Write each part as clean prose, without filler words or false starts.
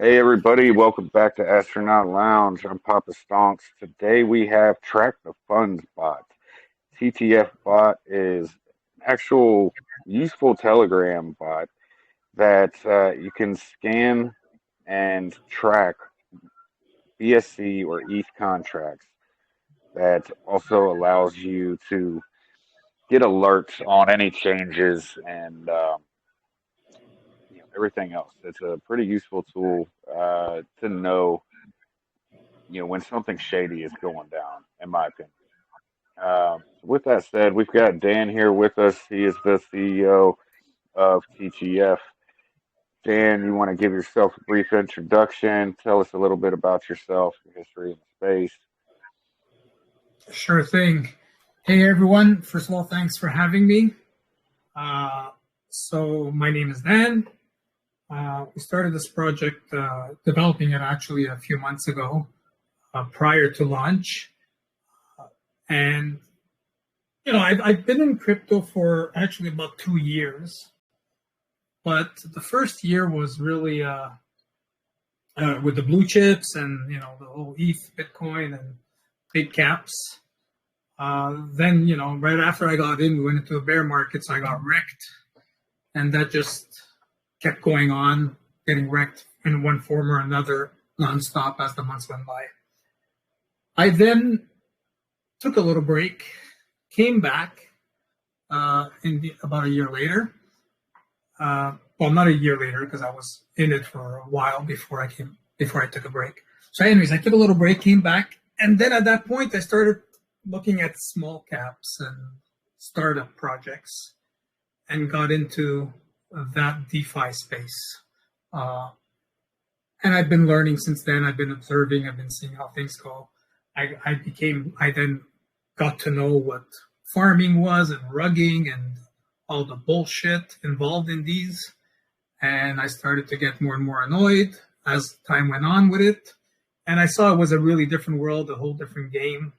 Hey everybody, welcome back to Astronaut Lounge. I'm Poppa Stonks. Today we have Track the Funds Bot. TTF Bot is an actual useful Telegram bot that you can scan and track BSC or ETH contracts. That also allows you to get alerts on any changes and everything else. It's a pretty useful tool to know when something shady is going down, in my opinion. With that said, we've got Dan here with us. He is the CEO of TTF. Dan, you want to give yourself a brief introduction? Tell us a little bit about yourself, your history in the space. Sure thing. Hey, everyone. First of all, thanks for having me. So my name is Dan. We started this project, developing it actually a few months ago, prior to launch. And, I've been in crypto for actually about 2 years. But the first year was really with the blue chips and, the whole ETH, Bitcoin, and big caps. Then, right after I got in, we went into the bear market, so I got wrecked. And that just kept going on, getting wrecked in one form or another, nonstop as the months went by. I then took a little break, came back about a year later. Well, not a year later, because I was in it for a while before I took a break. So anyways, I took a little break, came back, and then at that point, I started looking at small caps and startup projects and got into that DeFi space. And I've been learning since then. I've been observing. I've been seeing how things go. I then got to know what farming was and rugging and all the bullshit involved in these. And I started to get more and more annoyed as time went on with it. And I saw it was a really different world, a whole different game.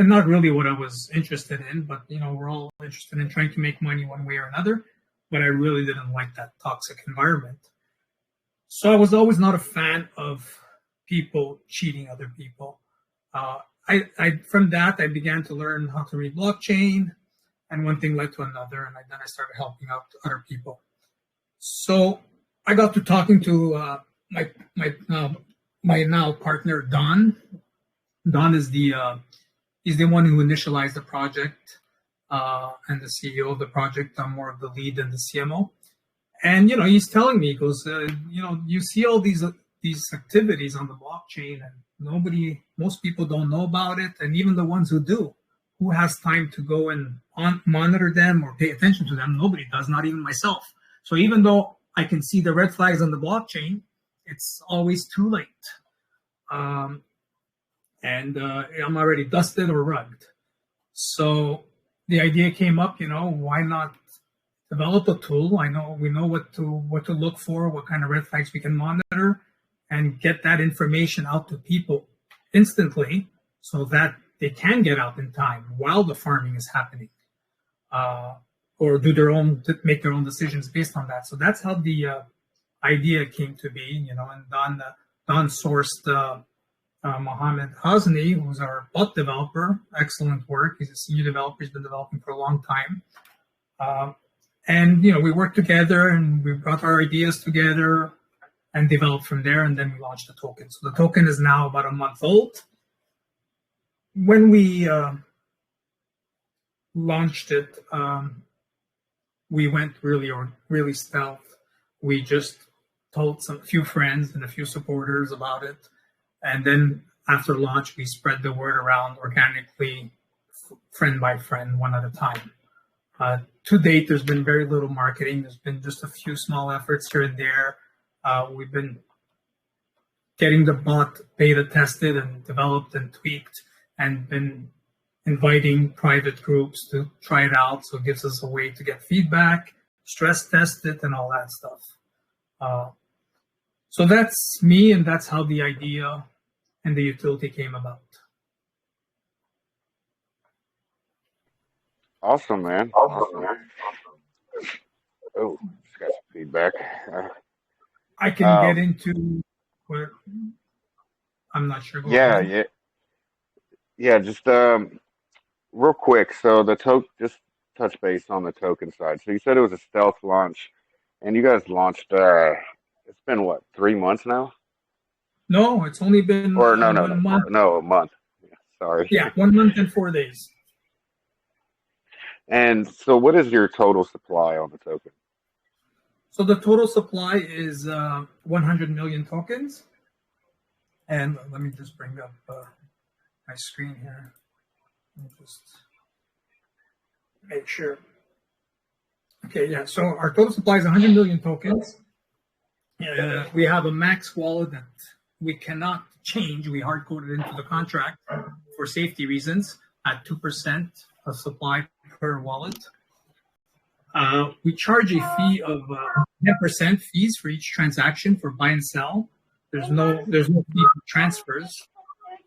And not really what I was interested in, but we're all interested in trying to make money one way or another. But I really didn't like that toxic environment. So I was always not a fan of people cheating other people. From that I began to learn how to read blockchain, and one thing led to another, and then I started helping out other people. So I got to talking to my now partner Don. Don is he's the one who initialized the project and the CEO of the project. I'm more of the lead and the CMO. And he's telling me, he goes, you see all these activities on the blockchain, and most people don't know about it, and even the ones who do, who has time to go and monitor them or pay attention to them? Nobody does, not even myself. So even though I can see the red flags on the blockchain, it's always too late. And I'm already dusted or rugged. So the idea came up, why not develop a tool? We know what to look for, what kind of red flags we can monitor, and get that information out to people instantly so that they can get out in time while the farming is happening, or make their own decisions based on that. So that's how the idea came to be, and Don sourced Mohammed Hasni, who's our bot developer. Excellent work. He's a senior developer. He's been developing for a long time. And we worked together and we brought our ideas together and developed from there. And then we launched the token. So the token is now about a month old. When we launched it, we went really stealth. We just told a few friends and a few supporters about it. And then after launch, we spread the word around organically, friend by friend, one at a time. To date, there's been very little marketing. There's been just a few small efforts here and there. We've been getting the bot beta tested and developed and tweaked, and been inviting private groups to try it out. So it gives us a way to get feedback, stress test it, and all that stuff. So that's me, and that's how the idea and the utility came about. Awesome, man. Awesome. Oh, just got some feedback. I can get Um, into what I'm not sure. Go yeah, ahead. yeah, yeah. Just real quick. So just touch base on the token side. So you said it was a stealth launch, and you guys launched. It's been what, 3 months now? No, it's only been Or no, no, no, 1 month. no, a month. Yeah, sorry. Yeah, 1 month and 4 days. And so, what is your total supply on the token? So the total supply is 100 million tokens. And let me just bring up my screen here. Let me just make sure. Okay, yeah. So our total supply is 100 million tokens. We have a max wallet that we cannot change. We hard coded into the contract for safety reasons at 2% of supply per wallet. We charge a fee of 10% fees for each transaction for buy and sell. There's no fee for transfers.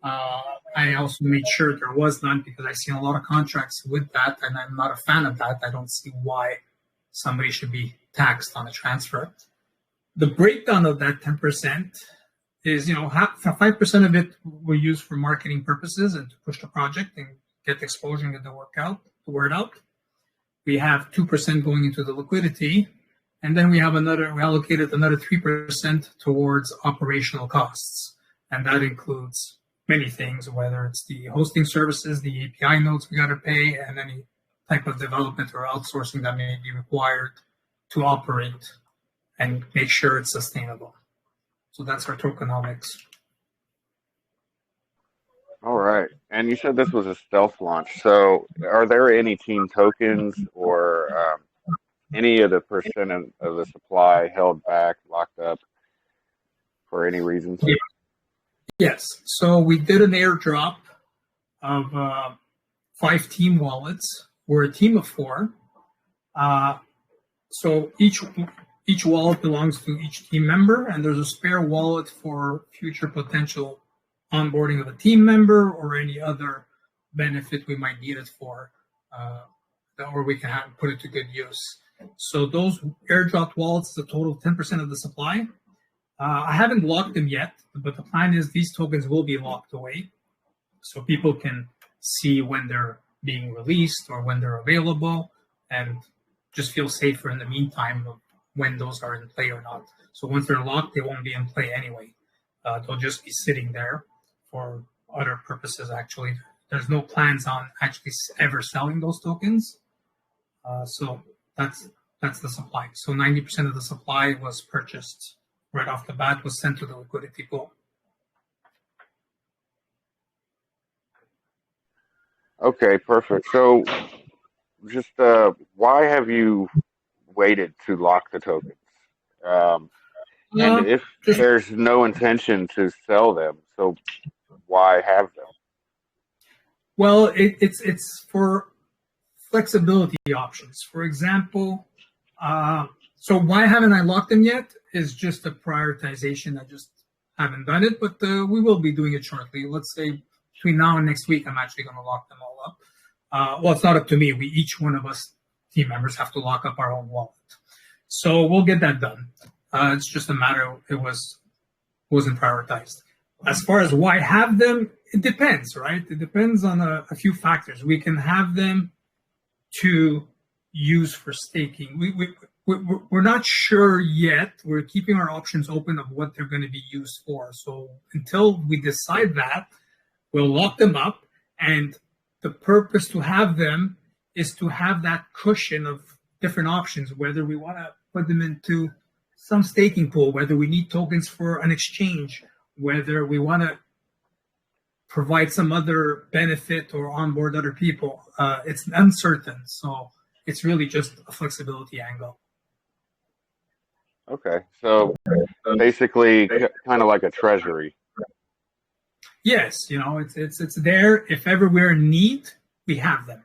I also made sure there was none because I've seen a lot of contracts with that, and I'm not a fan of that. I don't see why somebody should be taxed on a transfer. The breakdown of that 10% is, 5% of it we use for marketing purposes and to push the project and get exposure and get the word out. We have 2% going into the liquidity, and then we allocated another 3% towards operational costs. And that includes many things, whether it's the hosting services, the API nodes we got to pay, and any type of development or outsourcing that may be required to operate and make sure it's sustainable. So that's our tokenomics. All right. And you said this was a stealth launch. So, are there any team tokens or any of the percent of the supply held back, locked up for any reasons? Yeah. Yes. So we did an airdrop of 5 team wallets. We're a team of 4. So each wallet belongs to each team member, and there's a spare wallet for future potential onboarding of a team member or any other benefit we might need it for, or we can put it to good use. So those airdropped wallets is a total of 10% of the supply. I haven't locked them yet, but the plan is these tokens will be locked away so people can see when they're being released or when they're available and just feel safer in the meantime of when those are in play or not. So once they're locked, they won't be in play anyway. They'll just be sitting there for other purposes, actually. There's no plans on actually ever selling those tokens. So that's the supply. So 90% of the supply was purchased right off the bat, was sent to the liquidity pool. Okay, perfect. So, just why have you waited to lock the tokens? Um, and Uh, if just there's no intention to sell them, so why have them? Well, it's for flexibility options. For example, so why haven't I locked them yet? Is just a prioritization. I just haven't done it, but we will be doing it shortly. Let's say between now and next week, I'm actually going to lock them all up. Well, it's not up to me. Each one of us team members have to lock up our own wallet. So we'll get that done. It's just a matter of wasn't prioritized. As far as why have them, it depends, right? It depends on a few factors. We can have them to use for staking. We're not sure yet. We're keeping our options open of what they're going to be used for. So until we decide that, we'll lock them up. And the purpose to have them is to have that cushion of different options, whether we want to put them into some staking pool, whether we need tokens for an exchange, whether we want to provide some other benefit or onboard other people. It's uncertain. So it's really just a flexibility angle. Okay, so basically, kind of like a treasury. Yes, it's there. If ever we're in need, we have them.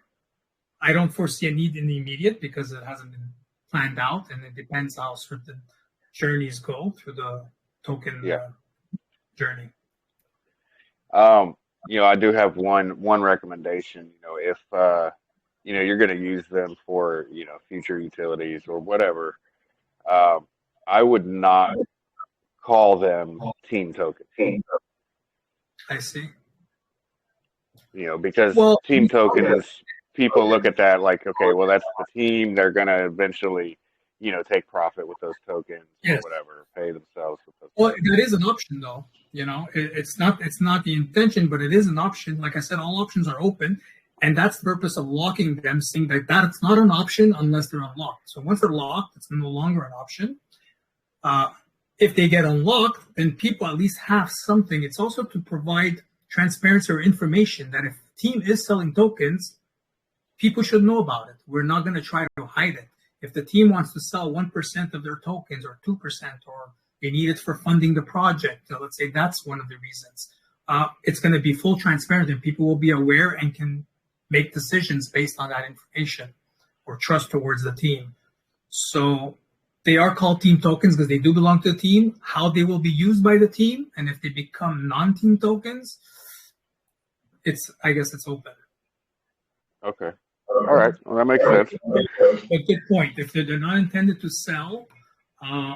I don't foresee a need in the immediate because it hasn't been planned out, and it depends how certain journeys go through the token Yeah. journey. I do have one recommendation. If you're going to use them for future utilities or whatever, I would not call them team tokens. I see. Because Well, team tokens, people look at that like, okay, well, that's the team. They're going to eventually, take profit with those tokens or yes. whatever, pay themselves with those Well, tokens. that is an option, though. It's not the intention, but it is an option. Like I said, all options are open, and that's the purpose of locking them, saying that that's not an option unless they're unlocked. So once they're locked, it's no longer an option. If they get unlocked, then people at least have something. It's also to provide transparency or information that if a team is selling tokens, people should know about it. We're not going to try to hide it. If the team wants to sell 1% of their tokens or 2% or they need it for funding the project, let's say that's one of the reasons. It's going to be full transparent and people will be aware and can make decisions based on that information or trust towards the team. So they are called team tokens because they do belong to the team. How they will be used by the team and if they become non-team tokens, I guess it's open. Okay. All right. Well, that makes sense. A good point. If they're not intended to sell,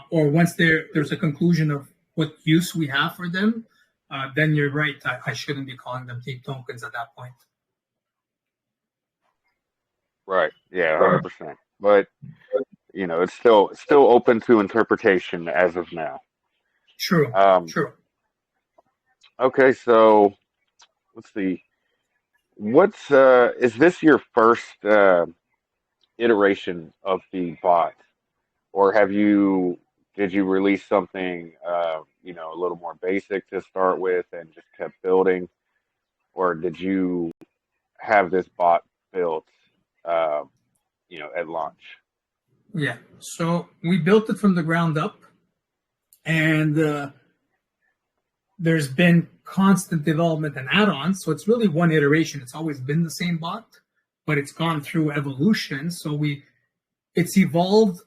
or once there's a conclusion of what use we have for them, then you're right. I shouldn't be calling them team tokens at that point. Right. Yeah, 100%. But it's still open to interpretation as of now. True. True. Okay, so let's see. Is this your first iteration of the bot, or did you release something a little more basic to start with and just kept building, or did you have this bot built at launch? Yeah. So we built it from the ground up, and there's been constant development and add-ons. So it's really one iteration. It's always been the same bot, but it's gone through evolution. So it's evolved.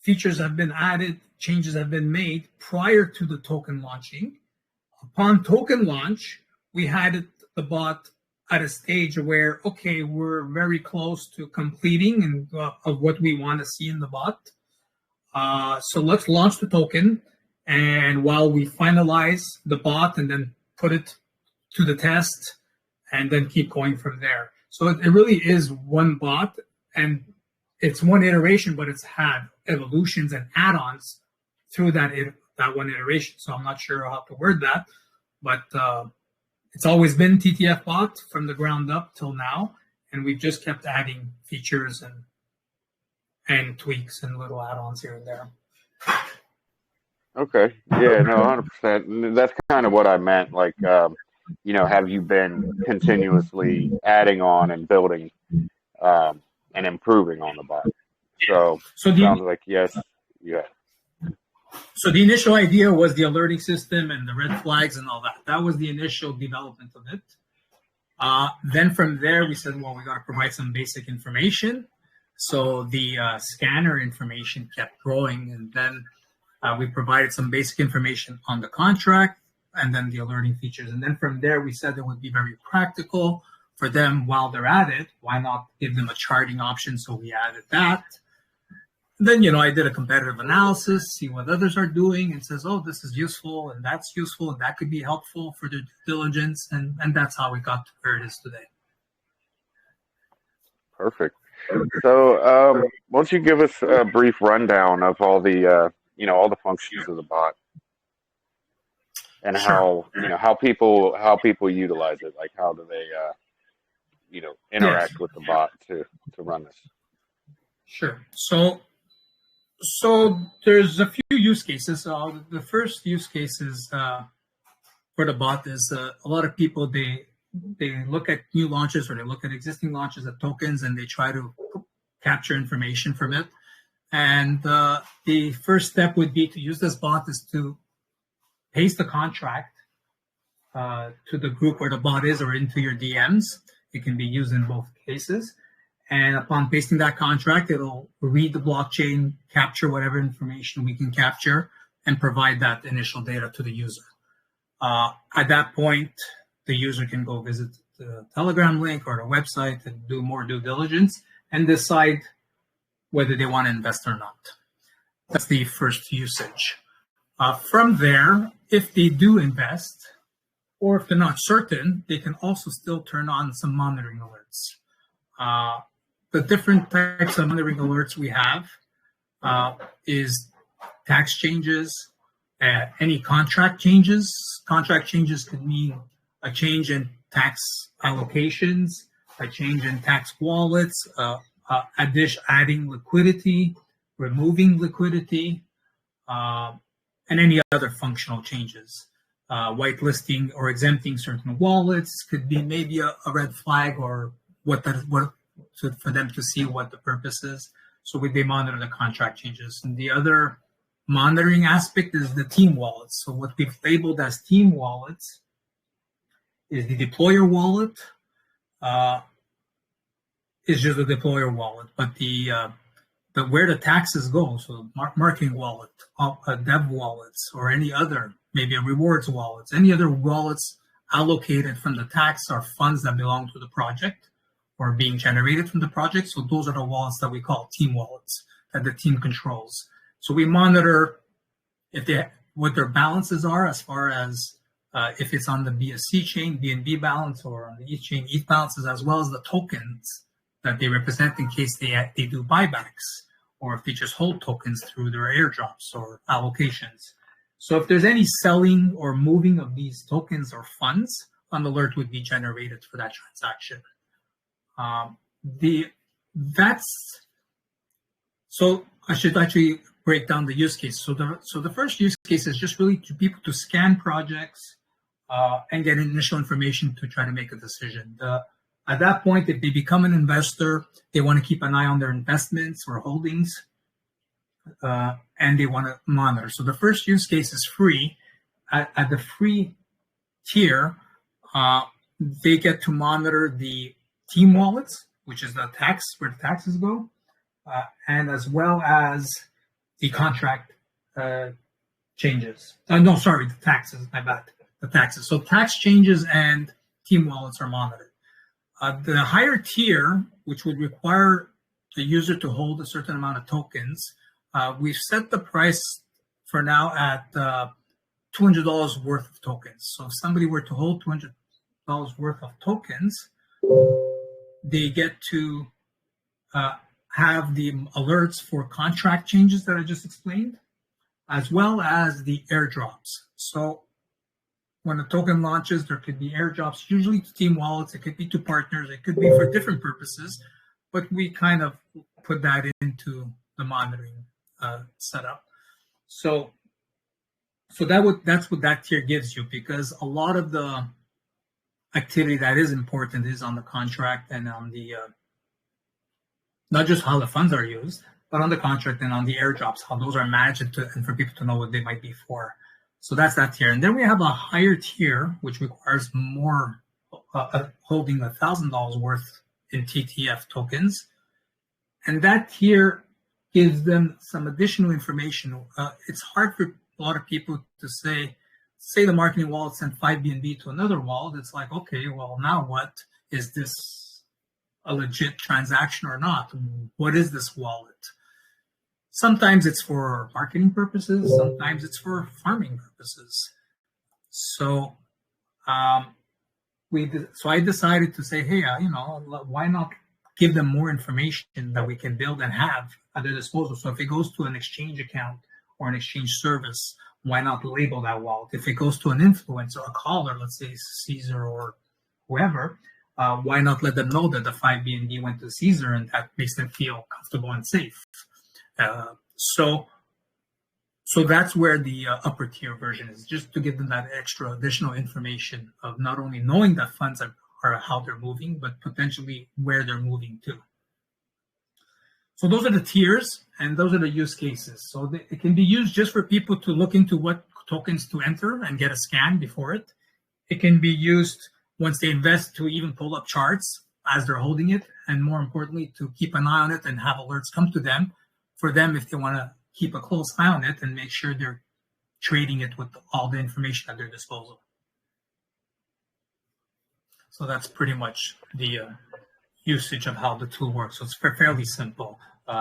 Features have been added, changes have been made prior to the token launching. Upon token launch, we had the bot at a stage where, okay, we're very close to completing of what we want to see in the bot. So let's launch the token. And while we finalize the bot and then put it to the test and then keep going from there. So it really is one bot and it's one iteration, but it's had evolutions and add-ons through that one iteration. So I'm not sure how to word that, but it's always been TTF Bot from the ground up till now. And we've just kept adding features and tweaks and little add-ons here and there. Okay. Yeah, no, 100%. That's kind of what I meant. Like, have you been continuously adding on and building and improving on the bot? So sounds like yes, yeah. So the initial idea was the alerting system and the red flags and all that. That was the initial development of it. Then from there, we said, well, we got to provide some basic information. So the scanner information kept growing, and then we provided some basic information on the contract and then the alerting features. And then from there, we said it would be very practical for them while they're at it. Why not give them a charting option? So we added that. Then, I did a competitive analysis, see what others are doing, and says, oh, this is useful, and that's useful, and that could be helpful for the due diligence. And that's how we got to where it is today. Perfect. So why don't you give us a brief rundown of all the all the functions of the bot and Sure. how people utilize it, like how do they interact with the bot to run this? Sure. So there's a few use cases. The first use cases for the bot is a lot of people they look at new launches or they look at existing launches of tokens and they try to capture information from it. And the first step would be to use this bot is to paste the contract to the group where the bot is or into your DMs. It can be used in both cases. And upon pasting that contract, it'll read the blockchain, capture whatever information we can capture, and provide that initial data to the user. At that point, the user can go visit the Telegram link or the website and do more due diligence and decide whether they want to invest or not. That's the first usage. From there, if they do invest, or if they're not certain, they can also still turn on some monitoring alerts. The different types of monitoring alerts we have is tax changes, any contract changes. Contract changes could mean a change in tax allocations, a change in tax wallets, adding liquidity, removing liquidity, and any other functional changes. Whitelisting or exempting certain wallets could be maybe a red flag or for them to see what the purpose is. So they monitor the contract changes. And the other monitoring aspect is the team wallets. So what we've labeled as team wallets is the deployer wallet. Is just a deployer wallet, but the where the taxes go, so marketing wallet, dev wallets, or any other, maybe a rewards wallets, any other wallets allocated from the tax are funds that belong to the project or being generated from the project. So those are the wallets that we call team wallets that the team controls. So we monitor what their balances are as far as if it's on the BSC chain, BNB balance, or on the ETH chain, ETH balances, as well as the tokens that they represent in case they do buybacks, or if they just hold tokens through their airdrops or allocations. So if there's any selling or moving of these tokens or funds, an alert would be generated for that transaction. So I should actually break down the use case. So the first use case is just really to people to scan projects and get initial information to try to make a decision. At that point, if they become an investor, they want to keep an eye on their investments or holdings, and they want to monitor. So the first use case is free. At the free tier, they get to monitor the team wallets, which is the tax, where the taxes go, and as well as the contract changes. The taxes, my bad. The taxes. So tax changes and team wallets are monitored. The higher tier, which would require the user to hold a certain amount of tokens, we've set the price for now at $200 worth of tokens. So if somebody were to hold $200 worth of tokens, they get to have the alerts for contract changes that I just explained, as well as the airdrops. So when a token launches, there could be airdrops, usually to team wallets. It could be to partners. It could be for different purposes, but we kind of put that into the monitoring setup. So that's what that tier gives you, because a lot of the activity that is important is on the contract and on the not just how the funds are used, but on the contract and on the airdrops, how those are managed and for people to know what they might be for. So that's that tier. And then we have a higher tier, which requires more, holding $1,000 worth in TTF tokens. And that tier gives them some additional information. It's hard for a lot of people to say the marketing wallet sent 5 BNB to another wallet. It's like, okay, well, now what? Is this a legit transaction or not? What is this wallet? Sometimes it's for marketing purposes. Sometimes it's for farming purposes. So, I decided to say, hey, why not give them more information that we can build and have at their disposal? So if it goes to an exchange account or an exchange service, why not label that wallet? If it goes to an influencer, a caller, let's say Caesar or whoever, why not let them know that the 5 BNB went to Caesar, and that makes them feel comfortable and safe? So that's where the upper tier version is, just to give them that extra additional information of not only knowing that funds are how they're moving, but potentially where they're moving to. So those are the tiers, and those are the use cases. So it can be used just for people to look into what tokens to enter and get a scan before it. It can be used once they invest to even pull up charts as they're holding it, and more importantly, to keep an eye on it and have alerts come to them, for them if they want to keep a close eye on it and make sure they're trading it with all the information at their disposal. So that's pretty much the usage of how the tool works. So it's fairly simple.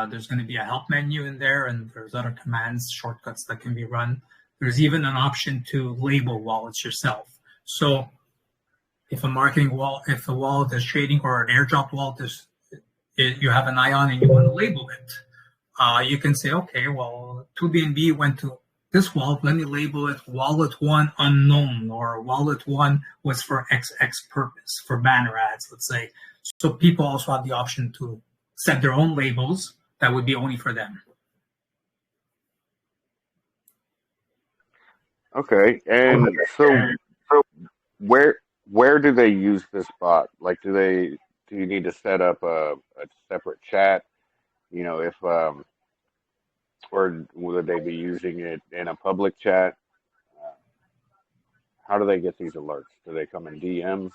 There's going to be a help menu in there, and there's other commands, shortcuts that can be run. There's even an option to label wallets yourself. So if a marketing wallet, if the wallet is trading or an airdrop wallet you have an eye on and you want to label it, you can say, okay, well, 2BNB went to this wallet, let me label it wallet 1 unknown, or wallet 1 was for XX purpose, for banner ads, let's say. So people also have the option to set their own labels that would be only for them. Okay, and so where do they use this bot? Like, do you need to set up a separate chat? You know, if or would they be using it in a public chat? Uh, how do they get these alerts? Do they come in DMs?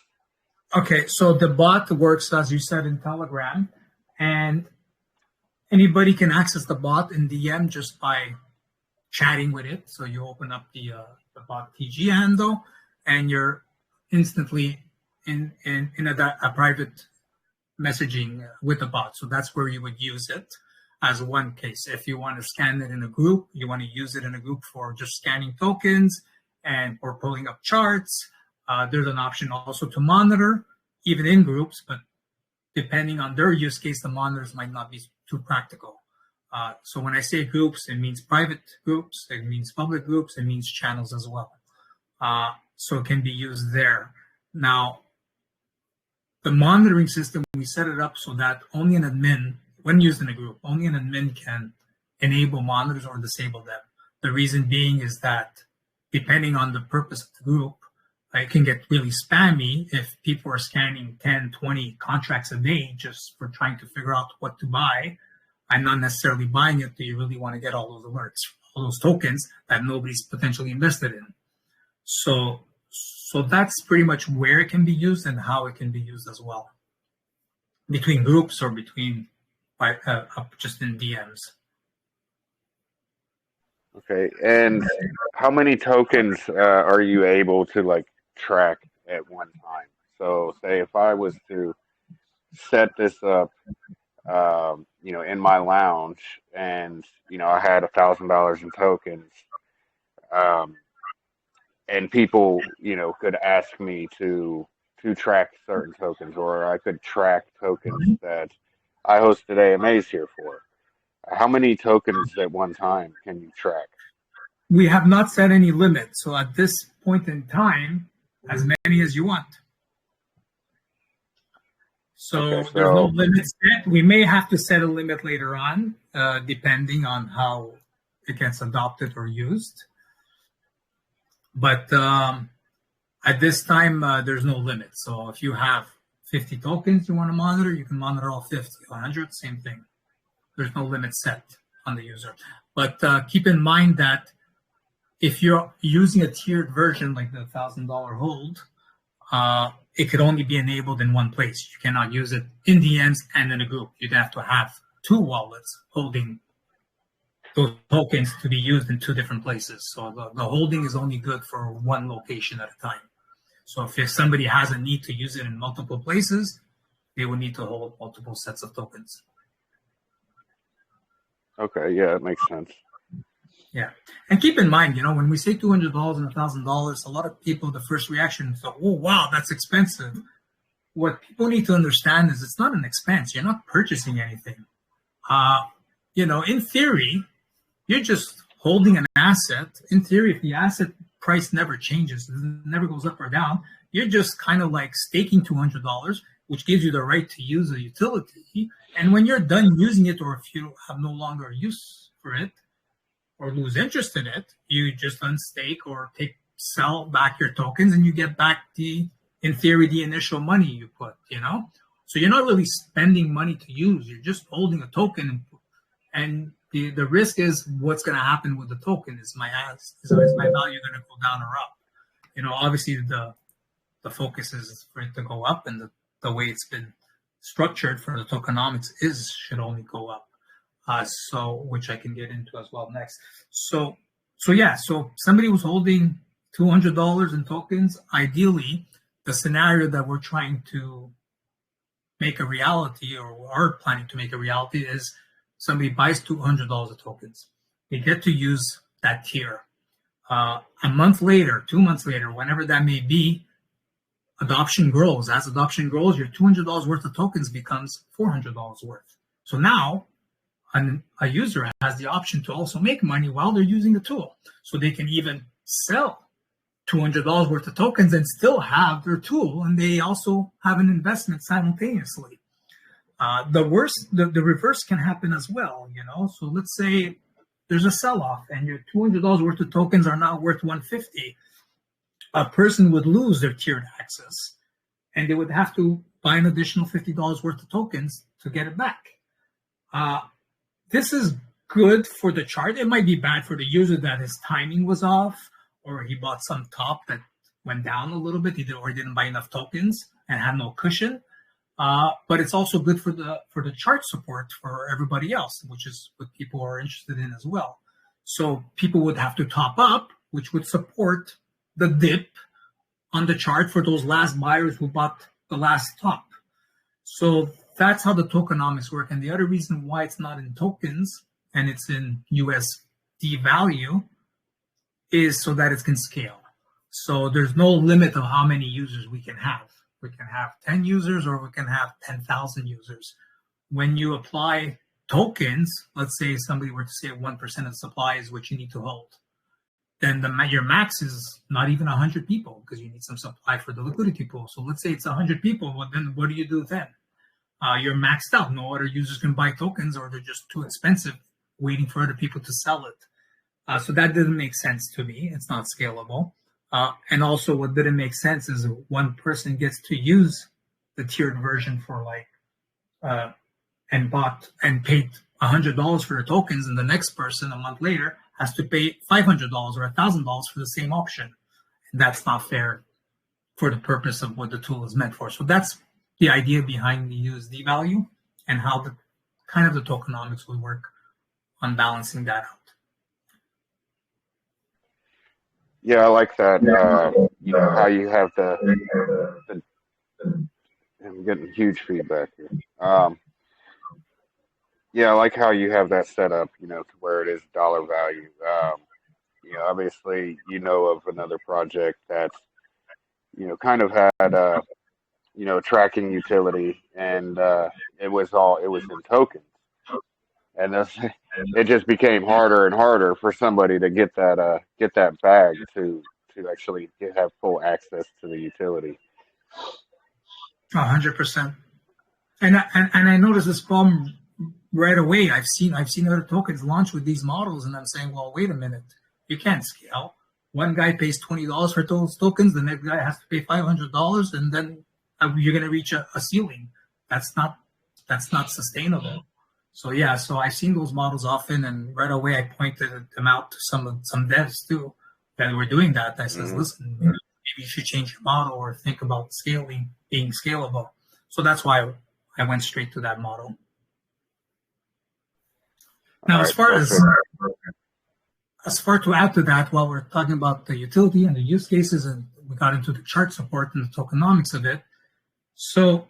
Okay, so the bot works, as you said, in Telegram, and anybody can access the bot in DM just by chatting with it. So you open up the bot TG handle, and you're instantly in a private messaging with the bot. So that's where you would use it as one case. If you want to scan it in a group, you want to use it in a group for just scanning tokens and or pulling up charts. There's an option also to monitor, even in groups, but depending on their use case, the monitors might not be too practical. So when I say groups, it means private groups, it means public groups, it means channels as well. So it can be used there. Now, the monitoring system, we set it up so that only an admin, when used in a group, only an admin can enable monitors or disable them. The reason being is that depending on the purpose of the group, it can get really spammy if people are scanning 10, 20 contracts a day just for trying to figure out what to buy. I'm not necessarily buying it. Do you really want to get all those alerts, all those tokens that nobody's potentially invested in? So that's pretty much where it can be used and how it can be used as well, between groups or between just in DMs. Okay, and how many tokens are you able to like track at one time? So, say if I was to set this up, you know, in my lounge, and you know, I had $1,000 in tokens, um, and people, you know, could ask me to track certain tokens, or I could track tokens that I hosted AMAs here for. How many tokens at one time can you track? We have not set any limit. So at this point in time, as many as you want. So Okay, there's no so limit set. We may have to set a limit later on, depending on how it gets adopted or used. But at this time, there's no limit. So if you have 50 tokens you want to monitor, you can monitor all 50, 100, same thing. There's no limit set on the user. But keep in mind that if you're using a tiered version like the $1,000 hold, it could only be enabled in one place. You cannot use it in DMs and in a group. You'd have to have two wallets holding those tokens to be used in two different places. So the holding is only good for one location at a time. So if somebody has a need to use it in multiple places, they will need to hold multiple sets of tokens. okay, yeah, that makes sense. Yeah. And keep in mind, when we say $200 and $1,000, a lot of people, the first reaction is, oh, wow, that's expensive. What people need to understand is it's not an expense. You're not purchasing anything. In theory, you're just holding an asset. In theory, if the asset price never changes, never goes up or down, you're just kind of like staking $200, which gives you the right to use a utility. And when you're done using it, or if you have no longer use for it, or lose interest in it, you just unstake or sell back your tokens, and you get back in theory, the initial money you put, So you're not really spending money to use. You're just holding a token, and the risk is what's going to happen with the token. Is my value going to go down or up? Obviously the focus is for it to go up, and the way it's been structured for the tokenomics should only go up. Which I can get into as well next. So somebody was holding $200 in tokens. Ideally, the scenario that we're trying to make a reality, or are planning to make a reality, is somebody buys $200 of tokens. They get to use that tier. A month later, 2 months later, whenever that may be, adoption grows. As adoption grows, your $200 worth of tokens becomes $400 worth. So now a user has the option to also make money while they're using the tool. So they can even sell $200 worth of tokens and still have their tool, and they also have an investment simultaneously. The reverse can happen as well, you know. So let's say there's a sell-off and your $200 worth of tokens are now worth $150. A person would lose their tiered access, and they would have to buy an additional $50 worth of tokens to get it back. This is good for the chart. It might be bad for the user that his timing was off, or he bought some top that went down a little bit, or he didn't buy enough tokens and had no cushion. But it's also good for the chart support for everybody else, which is what people are interested in as well. So people would have to top up, which would support the dip on the chart for those last buyers who bought the last top. So that's how the tokenomics work. And the other reason why it's not in tokens and it's in USD value is so that it can scale. So there's no limit of how many users we can have. We can have 10 users or we can have 10,000 users. When you apply tokens, let's say somebody were to say 1% of the supply is what you need to hold. Then your max is not even 100 people because you need some supply for the liquidity pool. So let's say it's 100 people. Well, then what do you do then? You're maxed out. No other users can buy tokens or they're just too expensive waiting for other people to sell it. So that didn't make sense to me. It's not scalable. And also what didn't make sense is one person gets to use the tiered version for and bought and paid $100 for the tokens, and the next person a month later has to pay $500 or $1,000 for the same option. And that's not fair for the purpose of what the tool is meant for. So that's the idea behind the USD value and how the kind of the tokenomics would work on balancing that out. Yeah, I like that. You know how you have the I'm getting huge feedback here. Yeah, I like how you have that set up, you know, to where it is dollar value. You know, obviously, you know of another project that's, you know, kind of had you know, tracking utility, and it was in tokens, and it just became harder and harder for somebody to get that bag to actually have full access to the utility. 100%. And I noticed this problem right away. I've seen other tokens launch with these models, and I'm saying, well, wait a minute, you can't scale. One guy pays $20 for those tokens, the next guy has to pay $500, and then you're going to reach a ceiling. That's not sustainable. So yeah, so I've seen those models often, and right away I pointed them out to some devs too that were doing that. I says, listen, maybe you should change your model or think about being scalable. So that's why I went straight to that model. Now, as far to add to that, while we're talking about the utility and the use cases, and we got into the chart support and the tokenomics of it. So,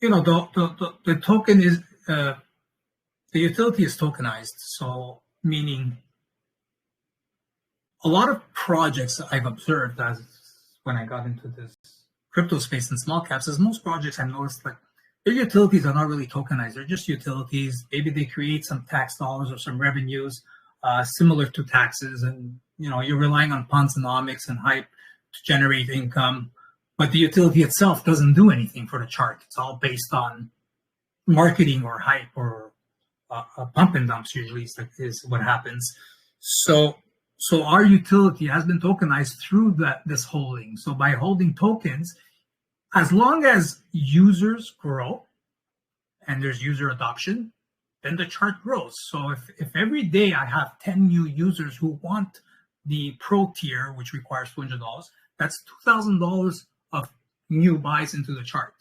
you know, the token is the utility is tokenized. So, meaning a lot of projects I've observed as when I got into this crypto space and small caps, is most projects I noticed like their utilities are not really tokenized. They're just utilities. Maybe they create some tax dollars or some revenues similar to taxes, and you know, you're relying on Ponzonomics and hype to generate income, but the utility itself doesn't do anything for the chart. It's all based on marketing or hype or pump and dumps. Usually is what happens. So our utility has been tokenized through this holding. So by holding tokens, as long as users grow and there's user adoption, then the chart grows. So if every day I have 10 new users who want the pro tier, which requires $200, that's $2,000 of new buys into the chart.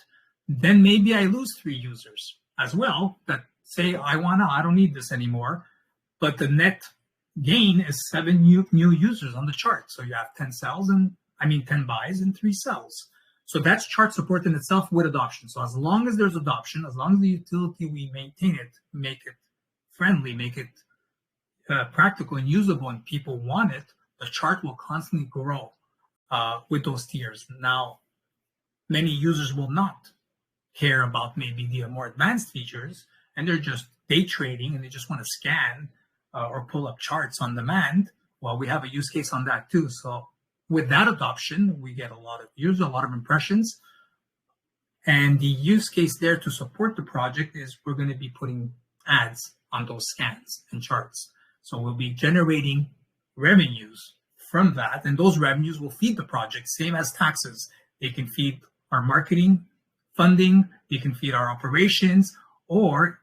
Then maybe I lose 3 users as well that say, I don't need this anymore. But the net gain is 7 new users on the chart. So you have 10 buys and 3 sells. So that's chart support in itself with adoption. So as long as there's adoption, as long as the utility, we maintain it, make it friendly, make it practical and usable, and people want it, the chart will constantly grow with those tiers. Now, many users will not care about maybe the more advanced features, and they're just day trading and they just want to scan or pull up charts on demand. Well, we have a use case on that too. So with that adoption, we get a lot of views, a lot of impressions. And the use case there to support the project is we're going to be putting ads on those scans and charts. So we'll be generating revenues from that, and those revenues will feed the project, same as taxes. They can feed our marketing funding, they can feed our operations, or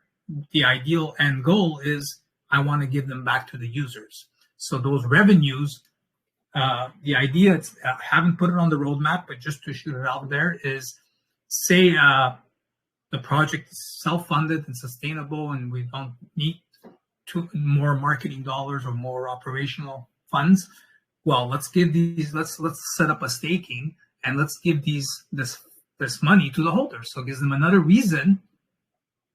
the ideal end goal is I want to give them back to the users. So those revenues, the idea, I haven't put it on the roadmap, but just to shoot it out there is, say the project is self-funded and sustainable and we don't need more marketing dollars or more operational funds. Well, let's set up a staking and let's give this money to the holders. So it gives them another reason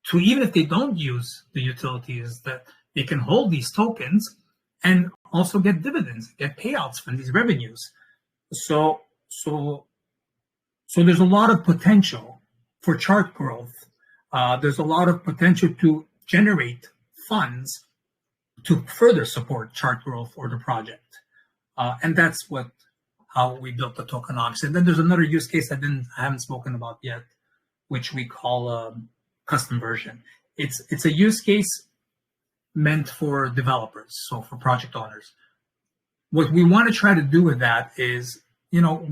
to, even if they don't use the utilities, that they can hold these tokens and also get dividends, get payouts from these revenues. So there's a lot of potential for chart growth. There's a lot of potential to generate funds to further support chart growth for the project. And that's how we built the tokenomics. And then there's another use case I haven't spoken about yet, which we call custom version. It's a use case meant for developers, so for project owners. What we want to try to do with that is, all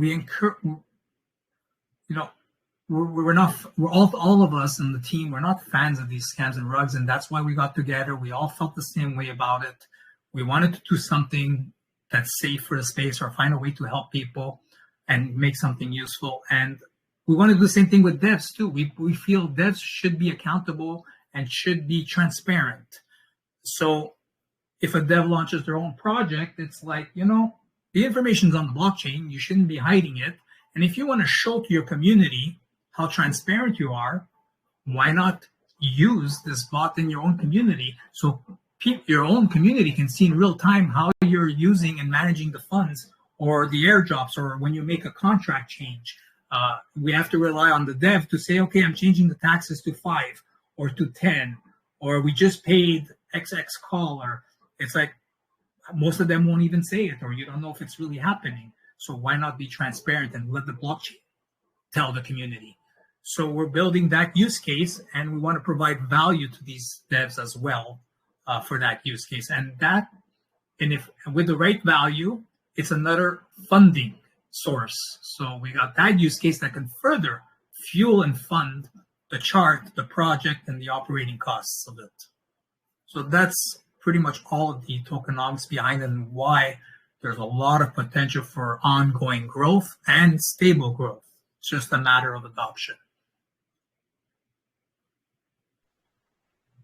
of us in the team, we're not fans of these scams and rugs, and that's why we got together. We all felt the same way about it. We wanted to do something that's safe for the space or find a way to help people and make something useful. And we want to do the same thing with devs too. We feel devs should be accountable and should be transparent. So if a dev launches their own project, it's like, the information's on the blockchain. You shouldn't be hiding it. And if you want to show to your community how transparent you are, why not use this bot in your own community so your own community can see in real time how you're using and managing the funds or the airdrops, or when you make a contract change. We have to rely on the dev to say, okay, I'm changing the taxes to 5 or to 10, or we just paid XX call, or it's like most of them won't even say it, or you don't know if it's really happening. So why not be transparent and let the blockchain tell the community? So we're building that use case, and we want to provide value to these devs as well for that use case. And if with the right value, it's another funding source. So we got that use case that can further fuel and fund the chart, the project, and the operating costs of it. So that's pretty much all of the tokenomics behind it and why there's a lot of potential for ongoing growth and stable growth. It's just a matter of adoption.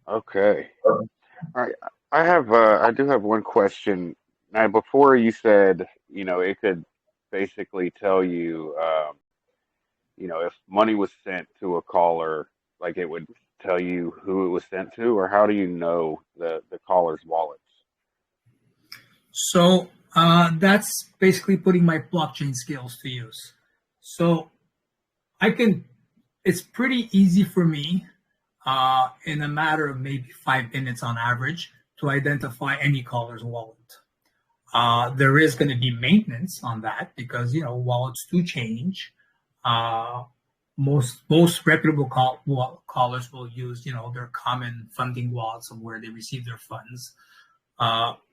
Okay. All right. I do have one question. Now, before you said, it could basically tell you, if money was sent to a caller, like it would tell you who it was sent to, or how do you know the caller's wallets? So that's basically putting my blockchain skills to use. So it's pretty easy for me in a matter of maybe 5 minutes on average to identify any caller's wallet. There is going to be maintenance on that because, wallets do change. Most reputable callers will use, their common funding wallets of where they receive their funds.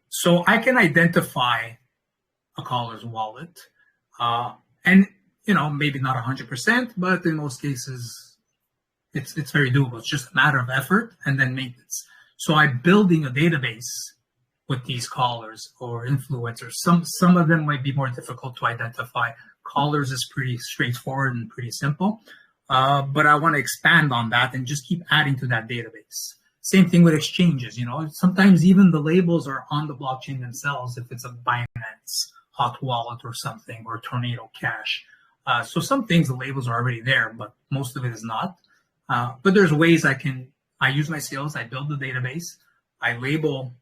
So I can identify a caller's wallet, and maybe not 100%, but in most cases, it's very doable. It's just a matter of effort and then maintenance. So I'm building a database with these callers or influencers. Some of them might be more difficult to identify. Callers is pretty straightforward and pretty simple, but I want to expand on that and just keep adding to that database. Same thing with exchanges. Sometimes even the labels are on the blockchain themselves if it's a Binance hot wallet or something, or Tornado Cash. So some things, the labels are already there, but most of it is not. But there's ways I use my skills. I build the database. I label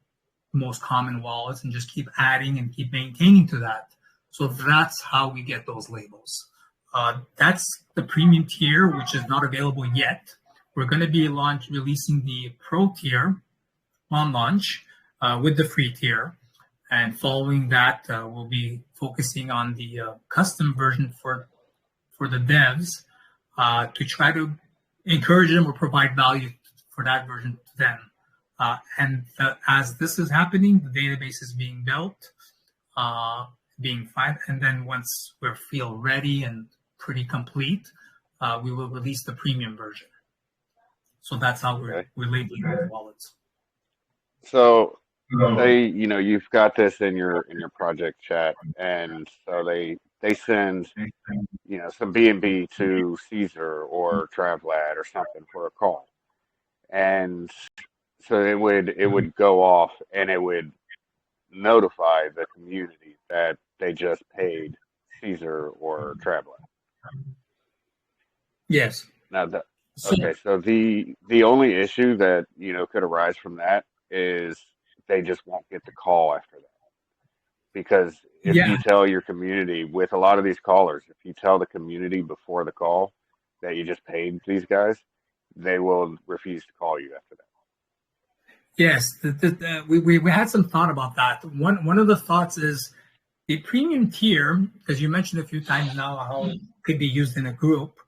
most common wallets and just keep adding and keep maintaining to that. So that's how we get those labels. That's the premium tier, which is not available yet. We're going to be releasing the pro tier on launch with the free tier. And following that, we'll be focusing on the custom version for the devs to try to encourage them or provide value for that version to them. And as this is happening, the database is being built, being fine. And then once we feel ready and pretty complete, we will release the premium version. So that's how we're labeling the wallets. So they, you've got this in your project chat, and so they send, some B&B to Caesar or Travlad or something for a call, and so it would go off and it would notify the community that they just paid Caesar or Travlad. Yes. Now okay, so the only issue that could arise from that is they just won't get the call after that. Because if you tell your community, with a lot of these callers, if you tell the community before the call that you just paid these guys, they will refuse to call you after that. Yes, we had some thought about that. One of the thoughts is the premium tier, as you mentioned a few times now, how it could be used in a group.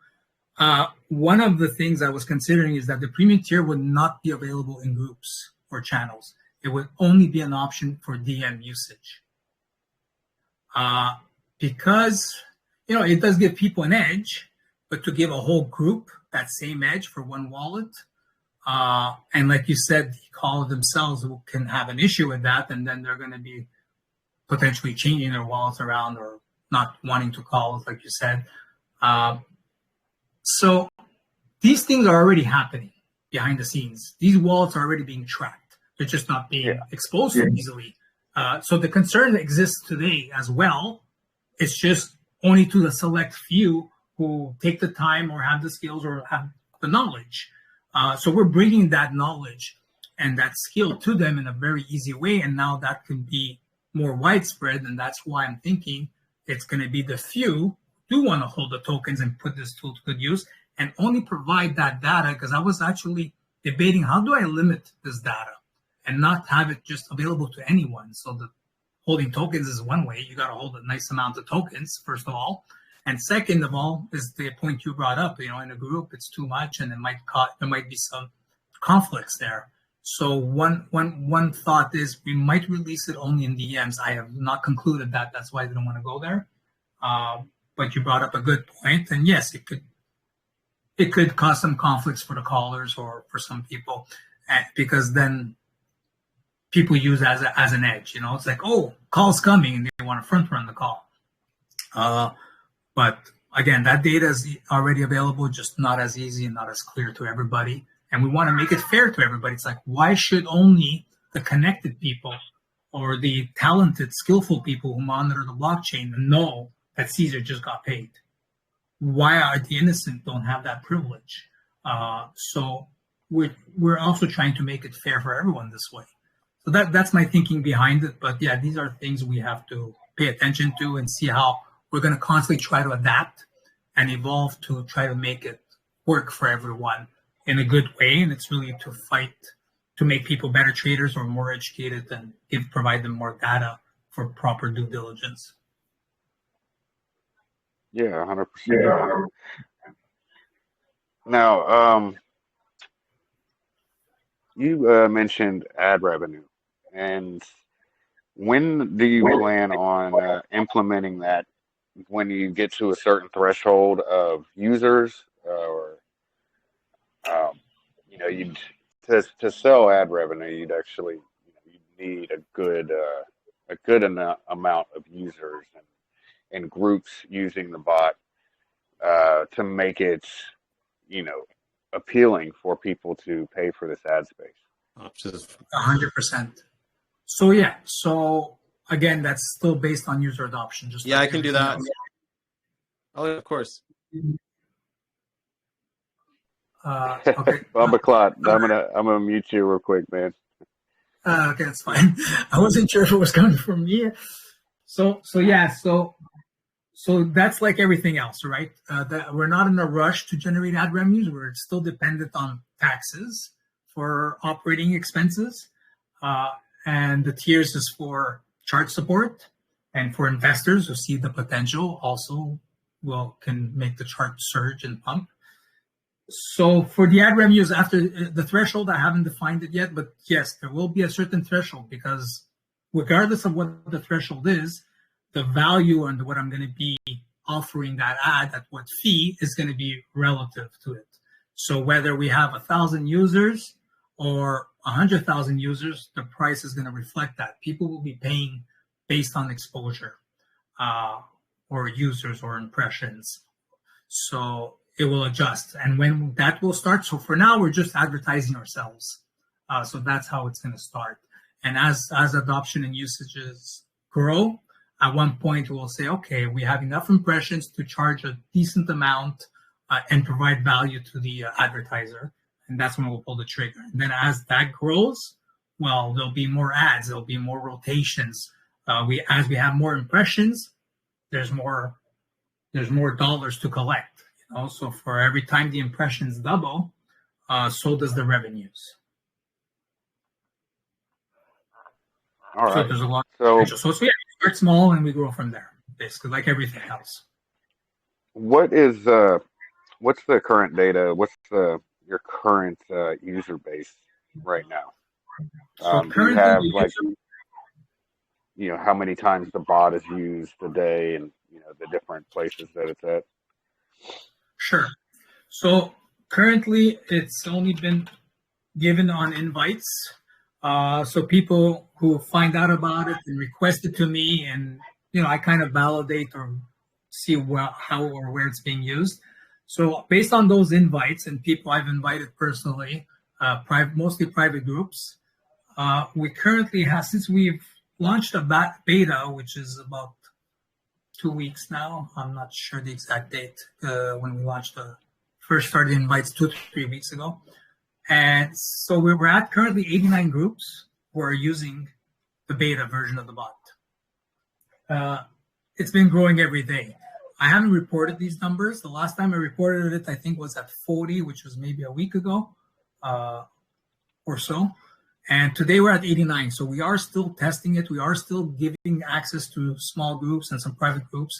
One of the things I was considering is that the premium tier would not be available in groups or channels. It would only be an option for DM usage. Because, it does give people an edge, but to give a whole group that same edge for one wallet, and like you said, the caller themselves can have an issue with that, and then they're going to be potentially changing their wallets around or not wanting to call, like you said. So these things are already happening behind the scenes. These wallets are already being tracked. They're just not being exposed so easily. So the concern exists today as well. It's just only to the select few who take the time or have the skills or have the knowledge. So we're bringing that knowledge and that skill to them in a very easy way. And now that can be more widespread. And that's why I'm thinking it's going to be the few who do want to hold the tokens and put this tool to good use and only provide that data. Because I was actually debating, how do I limit this data and not have it just available to anyone? So the holding tokens is one way. You got to hold a nice amount of tokens, first of all. And second of all, is the point you brought up, in a group, it's too much and there might be some conflicts there. So one thought is we might release it only in DMs. I have not concluded that. That's why I didn't want to go there. But you brought up a good point. And yes, it could cause some conflicts for the callers or for some people, because then people use as an edge. It's like, oh, call's coming, and they want to front run the call. But again, that data is already available, just not as easy and not as clear to everybody. And we want to make it fair to everybody. It's like, why should only the connected people or the talented, skillful people who monitor the blockchain know that Caesar just got paid? Why are the innocent don't have that privilege? So we're also trying to make it fair for everyone this way. So that's my thinking behind it. But yeah, these are things we have to pay attention to and see how we're going to constantly try to adapt and evolve to try to make it work for everyone in a good way. And it's really to fight to make people better traders or more educated and provide them more data for proper due diligence. Yeah, 100%. Now, you mentioned ad revenue, and when do you plan on implementing that? When you get to a certain threshold of users, or you'd to sell ad revenue, you'd actually you'd need a good amount of users and groups using the bot to make it appealing for people to pay for this ad space. 100%. So yeah, again, that's still based on user adoption. Just I can do that. Oh, of course. Okay. Bubba Clot, I'm gonna mute you real quick, man. Okay, that's fine. I wasn't sure if it was coming from me. So that's like everything else, right? That we're not in a rush to generate ad revenues. We're still dependent on taxes for operating expenses, and the tiers is for chart support, and for investors who see the potential also can make the chart surge and pump. So for the ad revenues after the threshold, I haven't defined it yet, but yes, there will be a certain threshold because regardless of what the threshold is, the value and what I'm going to be offering that ad at what fee is going to be relative to it. So whether we have 1,000 users or 100,000 users, the price is going to reflect that. People will be paying based on exposure or users or impressions. So it will adjust. And when that will start, so for now, we're just advertising ourselves. So that's how it's going to start. And as adoption and usages grow, at one point we'll say, okay, we have enough impressions to charge a decent amount and provide value to the advertiser. And that's when we'll pull the trigger. And then as that grows, well, there'll be more ads, there'll be more rotations. As we have more impressions, there's more dollars to collect. So for every time the impressions double, so does the revenues. All right. So there's a lot of potential. So yeah, we start small and we grow from there, basically, like everything else. What is what's the current data? What's your current user base right now? So Do you have how many times the bot is used a day, and the different places that it's at? Sure. So currently, it's only been given on invites. So people who find out about it and request it to me, and I kind of validate or see how or where it's being used. So based on those invites and people I've invited personally, mostly private groups, we currently have, since we've launched a beta, which is about 2 weeks now. I'm not sure the exact date when we launched first started invites 2 to 3 weeks ago. And so we're at currently 89 groups who are using the beta version of the bot. It's been growing every day. I haven't reported these numbers. The last time I reported it, I think, was at 40, which was maybe a week ago or so. And today we're at 89. So we are still testing it. We are still giving access to small groups and some private groups.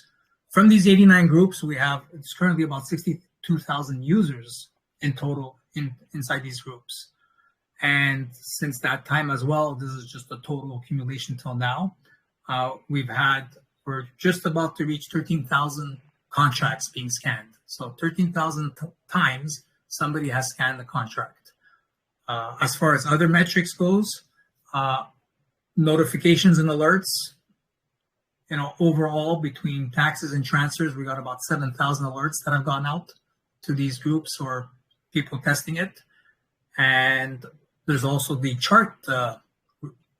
From these 89 groups, it's currently about 62,000 users in total inside these groups. And since that time as well, this is just a total accumulation till now. We're just about to reach 13,000 contracts being scanned. So 13,000 times somebody has scanned the contract. As far as other metrics goes, notifications and alerts, overall between taxes and transfers, we got about 7,000 alerts that have gone out to these groups or people testing it. And there's also the chart,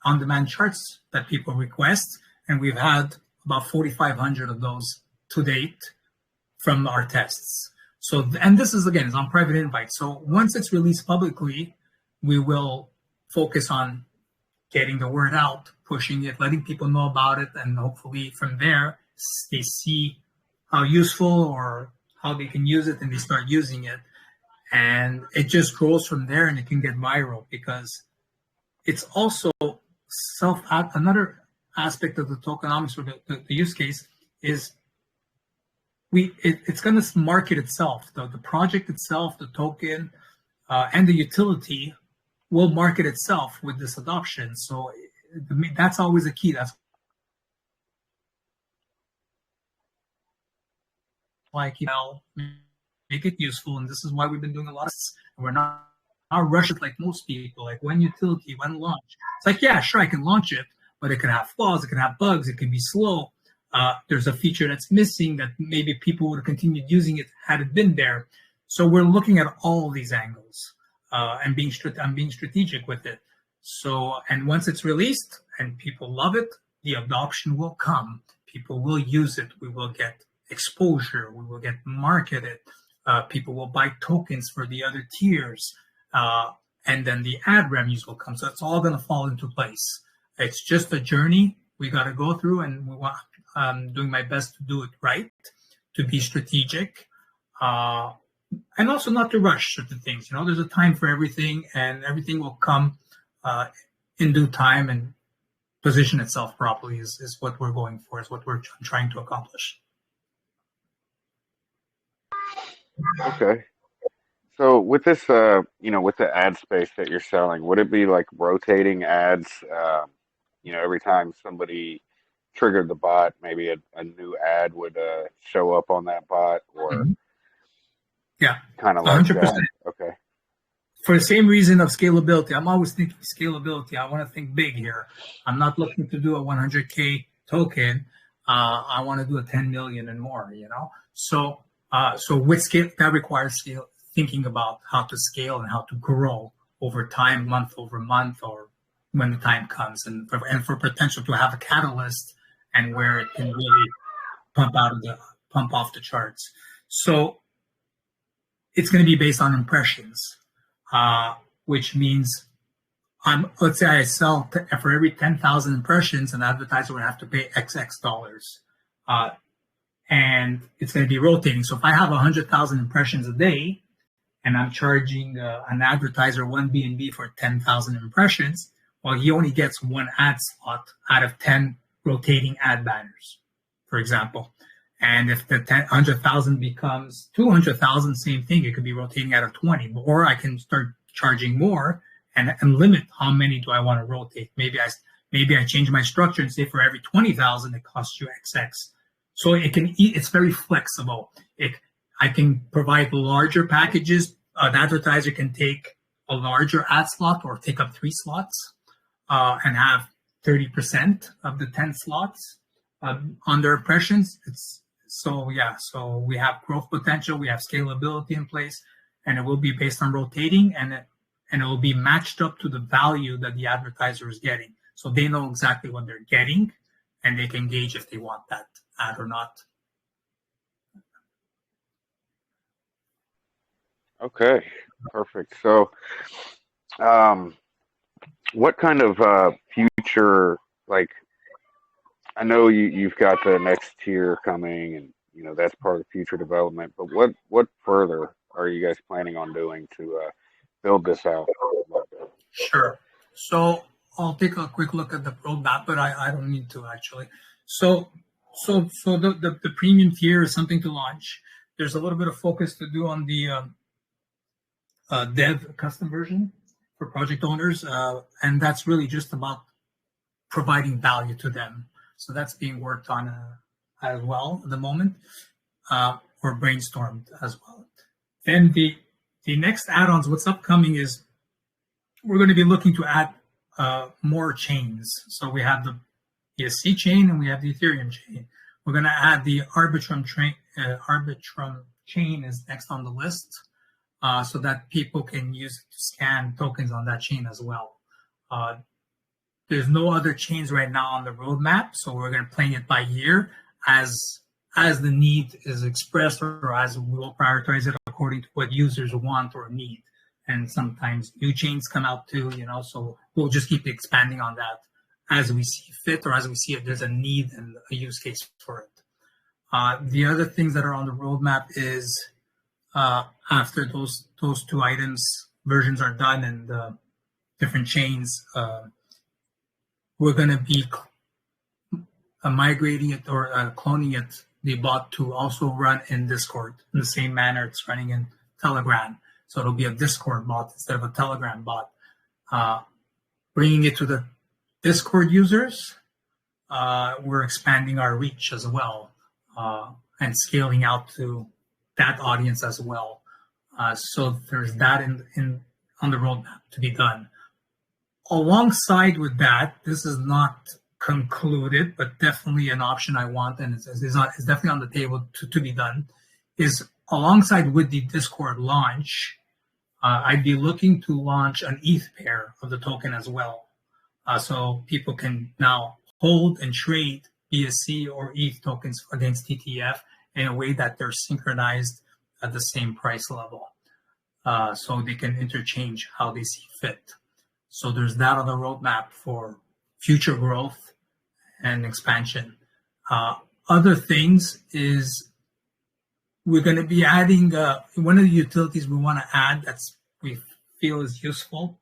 on-demand charts that people request. And we've had about 4,500 of those to date from our tests. So, and this is on private invite. So once it's released publicly, we will focus on getting the word out, pushing it, letting people know about it, and hopefully from there they see how useful or how they can use it and they start using it. And it just grows from there, and it can get viral because it's also another aspect of the tokenomics or the use case is it's going to market itself. The project itself, the token, and the utility will market itself with this adoption. So that's always a key. That's why make it useful. And this is why we've been doing a lot of this. We're not rushing like most people, like when utility, when launch. It's like, yeah, sure, I can launch it, but it can have flaws, it can have bugs, it can be slow. There's a feature that's missing that maybe people would have continued using it had it been there. So we're looking at all these angles. And I'm being strategic with it. So, and once it's released and people love it, the adoption will come. People will use it. We will get exposure. We will get marketed. People will buy tokens for the other tiers. and then the ad revenues will come. So it's all going to fall into place. It's just a journey we got to go through, and I'm doing my best to do it right, to be strategic, and also not to rush certain things. There's a time for everything, and everything will come in due time and position itself properly is what we're going for, is what we're trying to accomplish. Okay. So with this, with the ad space that you're selling, would it be like rotating ads? Every time somebody triggered the bot, maybe a new ad would show up on that bot, or yeah, kind of like 100%. that. Okay. For the same reason of scalability, I'm always thinking scalability. I want to think big here. I'm not looking to do a 100K token. I want to do a 10 million and more. So with scale, that requires thinking about how to scale and how to grow over time, month over month, or when the time comes, and for potential to have a catalyst and where it can really pump off the charts. So it's going to be based on impressions, which means let's say I sell for every 10,000 impressions, an advertiser would have to pay XX dollars. And it's going to be rotating. So if I have 100,000 impressions a day, and I'm charging an advertiser one BNB for 10,000 impressions, well, he only gets one ad slot out of 10 rotating ad banners, for example. And if the 100,000 becomes 200,000, same thing. It could be rotating out of 20. Or I can start charging more and limit how many do I want to rotate. Maybe I change my structure and say for every 20,000, it costs you XX. So it's very flexible. I can provide larger packages. An advertiser can take a larger ad slot or take up 3 slots and have 30% of the 10 slots on their impressions. So we have growth potential, we have scalability in place, and it will be based on rotating, and it will be matched up to the value that the advertiser is getting. So they know exactly what they're getting, and they can gauge if they want that ad or not. Okay, perfect. So, what kind of future, like, I know you've got the next tier coming, and that's part of future development. But what further are you guys planning on doing to build this out? Sure. So I'll take a quick look at the roadmap, but I don't need to actually. So the premium tier is something to launch. There's a little bit of focus to do on the dev custom version for project owners, and that's really just about providing value to them. So that's being worked on as well at the moment, or brainstormed as well. Then the next add-ons, what's upcoming is we're going to be looking to add more chains. So we have the ESC chain and we have the Ethereum chain. We're going to add the Arbitrum chain is next on the list, so that people can use it to scan tokens on that chain as well. There's no other chains right now on the roadmap, so we're going to play it by year as the need is expressed, or as we will prioritize it according to what users want or need. And sometimes new chains come out too, so we'll just keep expanding on that as we see fit, or as we see if there's a need and a use case for it. The other things that are on the roadmap is after those 2 items versions are done and the different chains, we're going to be migrating it or cloning it, the bot, to also run in Discord in the same manner it's running in Telegram. So it'll be a Discord bot instead of a Telegram bot. Bringing it to the Discord users, we're expanding our reach as well, and scaling out to that audience as well. So there's that on the roadmap to be done. Alongside with that, this is not concluded, but definitely an option I want, and it's definitely on the table to be done, is alongside with the Discord launch, I'd be looking to launch an ETH pair of the token as well. So people can now hold and trade BSC or ETH tokens against TTF in a way that they're synchronized at the same price level. so they can interchange how they see fit. So there's that on the roadmap for future growth and expansion. Other things is we're going to be adding one of the utilities we want to add that's we feel is useful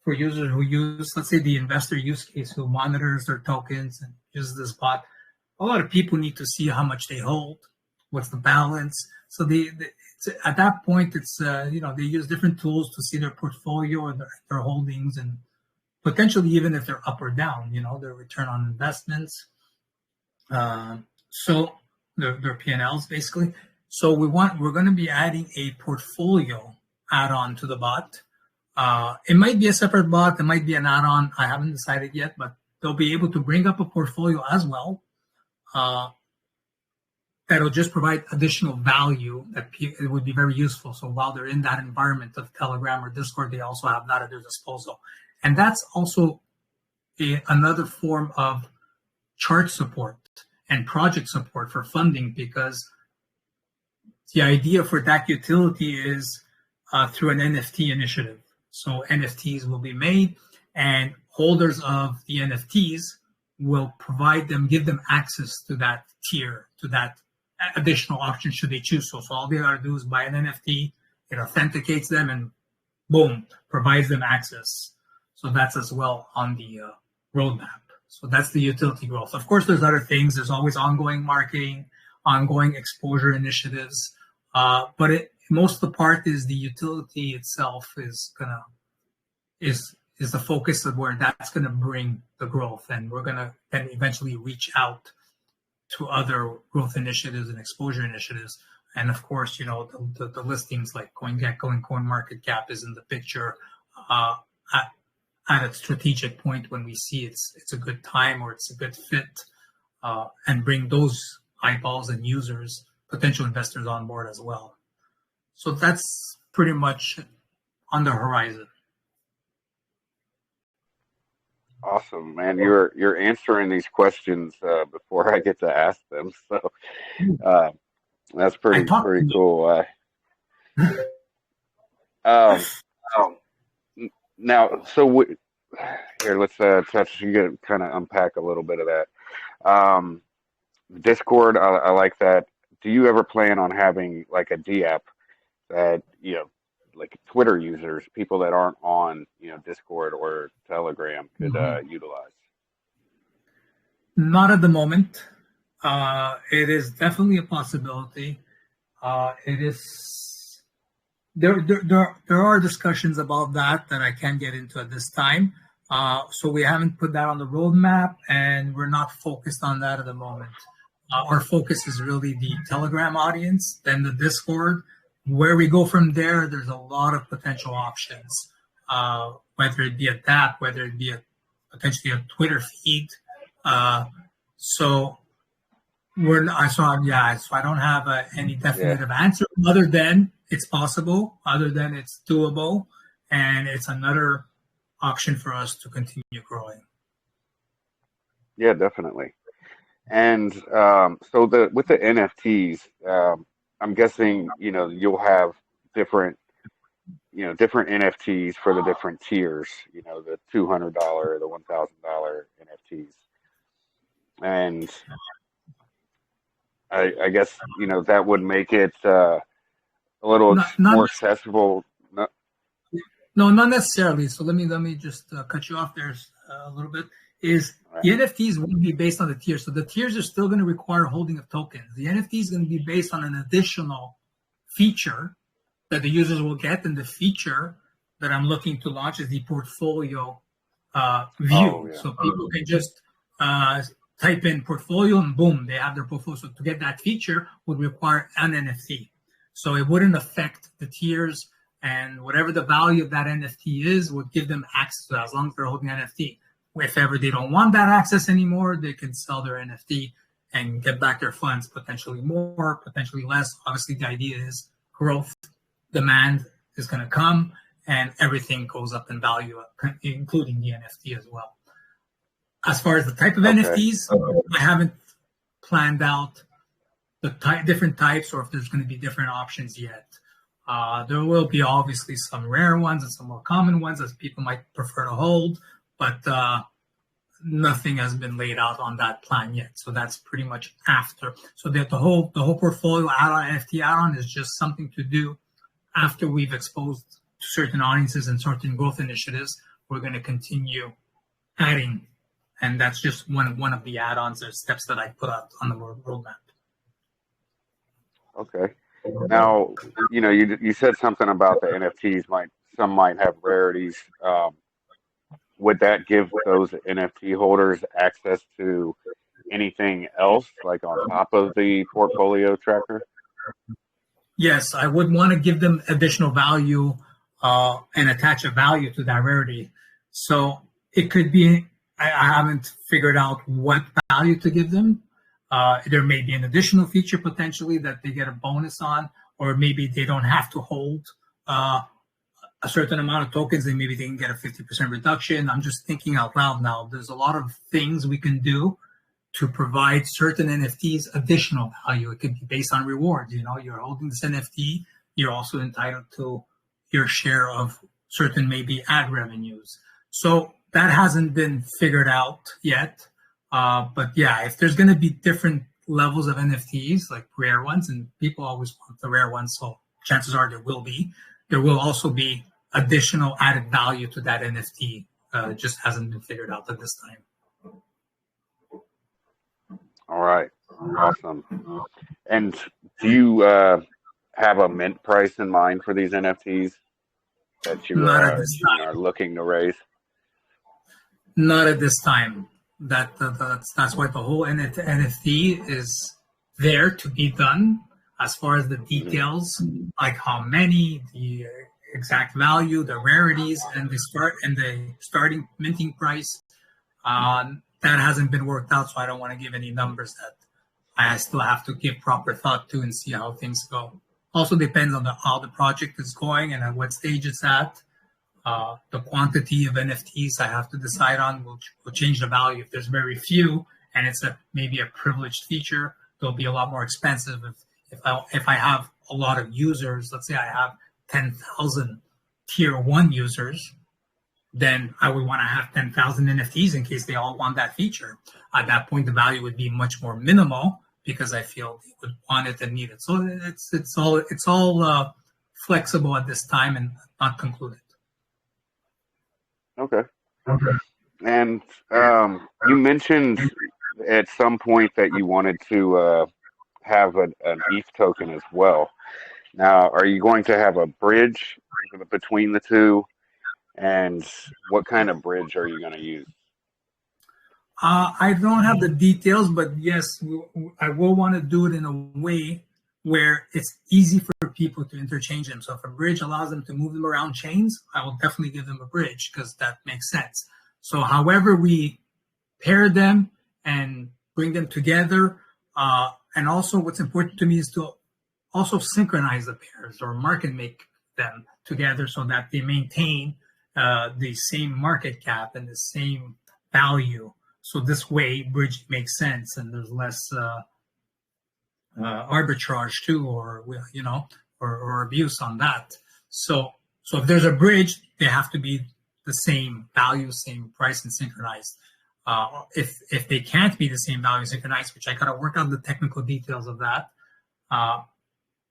for users who use, let's say, the investor use case who monitors their tokens and uses this bot. A lot of people need to see how much they hold, what's the balance. So at that point, it's they use different tools to see their portfolio and their holdings, and potentially even if they're up or down, their return on investments. So their P&Ls basically. So we're going to be adding a portfolio add-on to the bot. It might be a separate bot. It might be an add-on. I haven't decided yet, but they'll be able to bring up a portfolio as well. That'll just provide additional value that it would be very useful. So while they're in that environment of Telegram or Discord, they also have that at their disposal. And that's also another form of chart support and project support for funding, because the idea for that utility is through an NFT initiative. So NFTs will be made, and holders of the NFTs will give them access to that tier, to that additional option should they choose so. So all they got to do is buy an NFT, it authenticates them, and boom, provides them access. So that's as well on the roadmap. So that's the utility growth. Of course, there's other things. There's always ongoing marketing, ongoing exposure initiatives. But most of the part is the utility itself is the focus of where that's gonna bring the growth, and we're gonna then eventually reach out to other growth initiatives and exposure initiatives. And of course, the listings like CoinGecko and CoinMarketCap is in the picture at a strategic point when we see it's a good time or it's a good fit, and bring those eyeballs and users, potential investors on board as well. So that's pretty much on the horizon. Awesome, man. You're answering these questions before I get to ask them. So that's pretty cool. Now, so here, let's touch. You get kind of unpack a little bit of that. Discord, I like that. Do you ever plan on having like a D app that like Twitter users, people that aren't on Discord or Telegram, could utilize? Not at the moment. It is definitely a possibility. It is. There are discussions about that I can't get into at this time. So we haven't put that on the roadmap, and we're not focused on that at the moment. Our focus is really the Telegram audience, then the Discord. Where we go from there, there's a lot of potential options, whether it be a DApp, whether it be potentially a Twitter feed. So I don't have any definitive answer other than it's possible, other than it's doable, and it's another option for us to continue growing. Yeah, definitely. And so with the NFTs, I'm guessing you'll have different NFTs for the different tiers. The $200, the $1,000 NFTs, and I guess that would make it a little more accessible. No, not necessarily. So let me just cut you off there a little bit. The NFTs won't be based on the tiers. So the tiers are still going to require holding of tokens. The NFT is going to be based on an additional feature that the users will get. And the feature that I'm looking to launch is the portfolio view. So people can just type in portfolio and boom, they have their portfolio. So to get that feature would require an NFT. So it wouldn't affect the tiers, and whatever the value of that NFT is would give them access to that as long as they're holding NFT. If ever they don't want that access anymore, they can sell their NFT and get back their funds, potentially more, potentially less. Obviously, the idea is growth, demand is going to come, and everything goes up in value, including the NFT as well. As far as the type of NFTs, I haven't planned out the different types or if there's going to be different options yet. There will be obviously some rare ones and some more common ones that people might prefer to hold, but nothing has been laid out on that plan yet. So that's pretty much after. So that the whole portfolio add-on, NFT add-on, is just something to do after we've exposed to certain audiences and certain growth initiatives. We're going to continue adding, and that's just one of the add-ons or steps that I put out on the roadmap. Okay. Now, you said something about the NFTs. Some might have rarities. Would that give those NFT holders access to anything else, like on top of the portfolio tracker? Yes, I would want to give them additional value and attach a value to that rarity. So it could be, I haven't figured out what value to give them. There may be an additional feature potentially that they get a bonus on, or maybe they don't have to hold a certain amount of tokens, and maybe they can get a 50% reduction. I'm just thinking out loud now. There's a lot of things we can do to provide certain NFTs additional value. It could be based on rewards. You're holding this NFT, you're also entitled to your share of certain maybe ad revenues. So that hasn't been figured out yet. But yeah, if there's going to be different levels of NFTs, like rare ones, and people always want the rare ones, so chances are there will also be additional added value to that NFT. It just hasn't been figured out at this time. All right. Awesome. And do you have a mint price in mind for these NFTs that you are looking to raise? Not at this time. That's why the whole NFT is there to be done. As far as the details, like how many, the exact value, the rarities, and the starting minting price, that hasn't been worked out. So I don't want to give any numbers that I still have to give proper thought to and see how things go. Also depends on how the project is going and at what stage it's at. The quantity of NFTs I have to decide on will change the value. If there's very few and it's maybe a privileged feature, they'll be a lot more expensive. If I have a lot of users, let's say I have 10,000 tier 1 users, then I would want to have 10,000 NFTs in case they all want that feature. At that point, the value would be much more minimal because I feel they would want it and need it. So it's all flexible at this time and not concluded. Okay. And you mentioned at some point that you wanted to have an ETH token as well. Now, are you going to have a bridge between the two? And what kind of bridge are you going to use? I don't have the details, but yes, I will want to do it in a way where it's easy for people to interchange them. So if a bridge allows them to move them around chains, I will definitely give them a bridge because that makes sense. So however we pair them and bring them together, and also what's important to me is to also synchronize the pairs or market make them together so that they maintain the same market cap and the same value. So this way, bridge makes sense and there's less arbitrage too, or abuse on that. So if there's a bridge, they have to be the same value, same price, and synchronized. If they can't be the same value synchronized, which I gotta work out the technical details of that,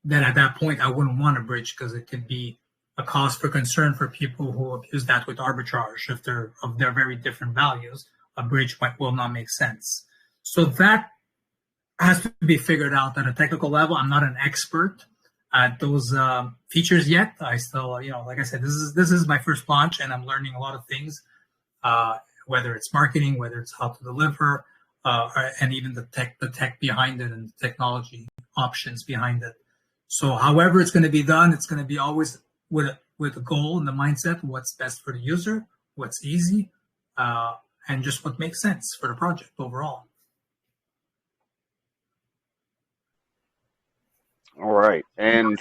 then at that point I wouldn't want a bridge because it could be a cause for concern for people who abuse that with arbitrage. If they're of their very different values, a bridge will not make sense. So that has to be figured out at a technical level. I'm not an expert at those features yet. I still, like I said, this is my first launch, and I'm learning a lot of things. Whether it's marketing, whether it's how to deliver, and even the tech behind it and the technology options behind it. So however it's going to be done, it's going to be always with a goal and the mindset, what's best for the user, what's easy, and just what makes sense for the project overall. All right. And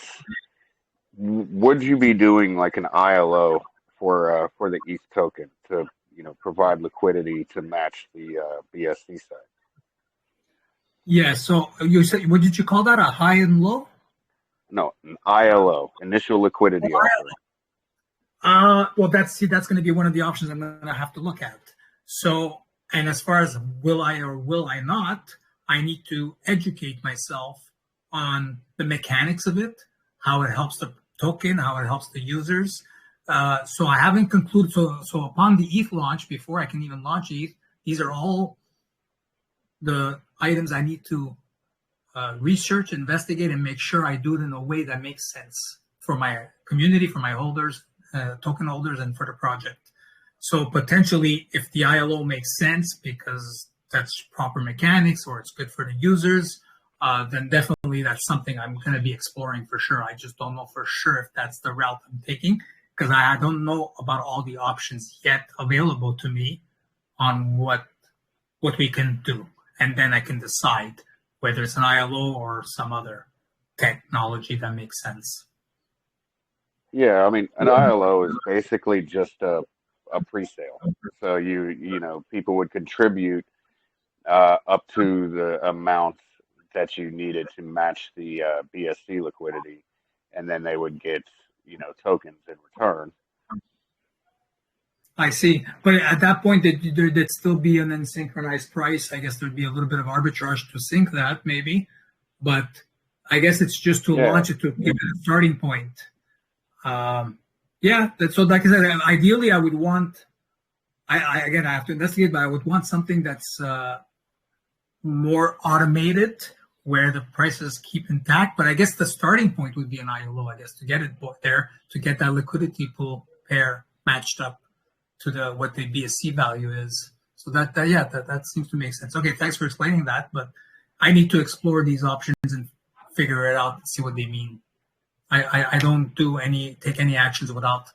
would you be doing like an ILO for the ETH token to provide liquidity to match the BSC side? Yeah. So you said, what did you call that? A high and low? No, an ILO, initial liquidity offering. Well, that's going to be one of the options I'm going to have to look at. So, and as far as will I or will I not, I need to educate myself on the mechanics of it, how it helps the token, how it helps the users. So I haven't concluded. So upon the ETH launch, before I can even launch ETH, these are all the items I need to research, investigate, and make sure I do it in a way that makes sense for my community, for my holders, token holders, and for the project. So potentially, if the ILO makes sense because that's proper mechanics or it's good for the users, then definitely that's something I'm going to be exploring for sure. I just don't know for sure if that's the route I'm taking because I don't know about all the options yet available to me on what we can do. And then I can decide whether it's an ILO or some other technology that makes sense. Yeah, I mean, an ILO is basically just a pre-sale. So you know, people would contribute up to the amount that you needed to match the BSC liquidity, and then they would get, you know, tokens in return. I see. But at that point, there'd still be an unsynchronized price. I guess there'd be a little bit of arbitrage to sync that, maybe. But I guess it's just to launch it, to give it a starting point. So like I said, ideally, I would want, I have to investigate, but I would want something that's more automated, where the prices keep intact. But I guess the starting point would be an ILO, I guess, to get it there, to get that liquidity pool pair matched up to what the BSC value is. So that seems to make sense. Okay, thanks for explaining that. But I need to explore these options and figure it out and see what they mean. I don't take any actions without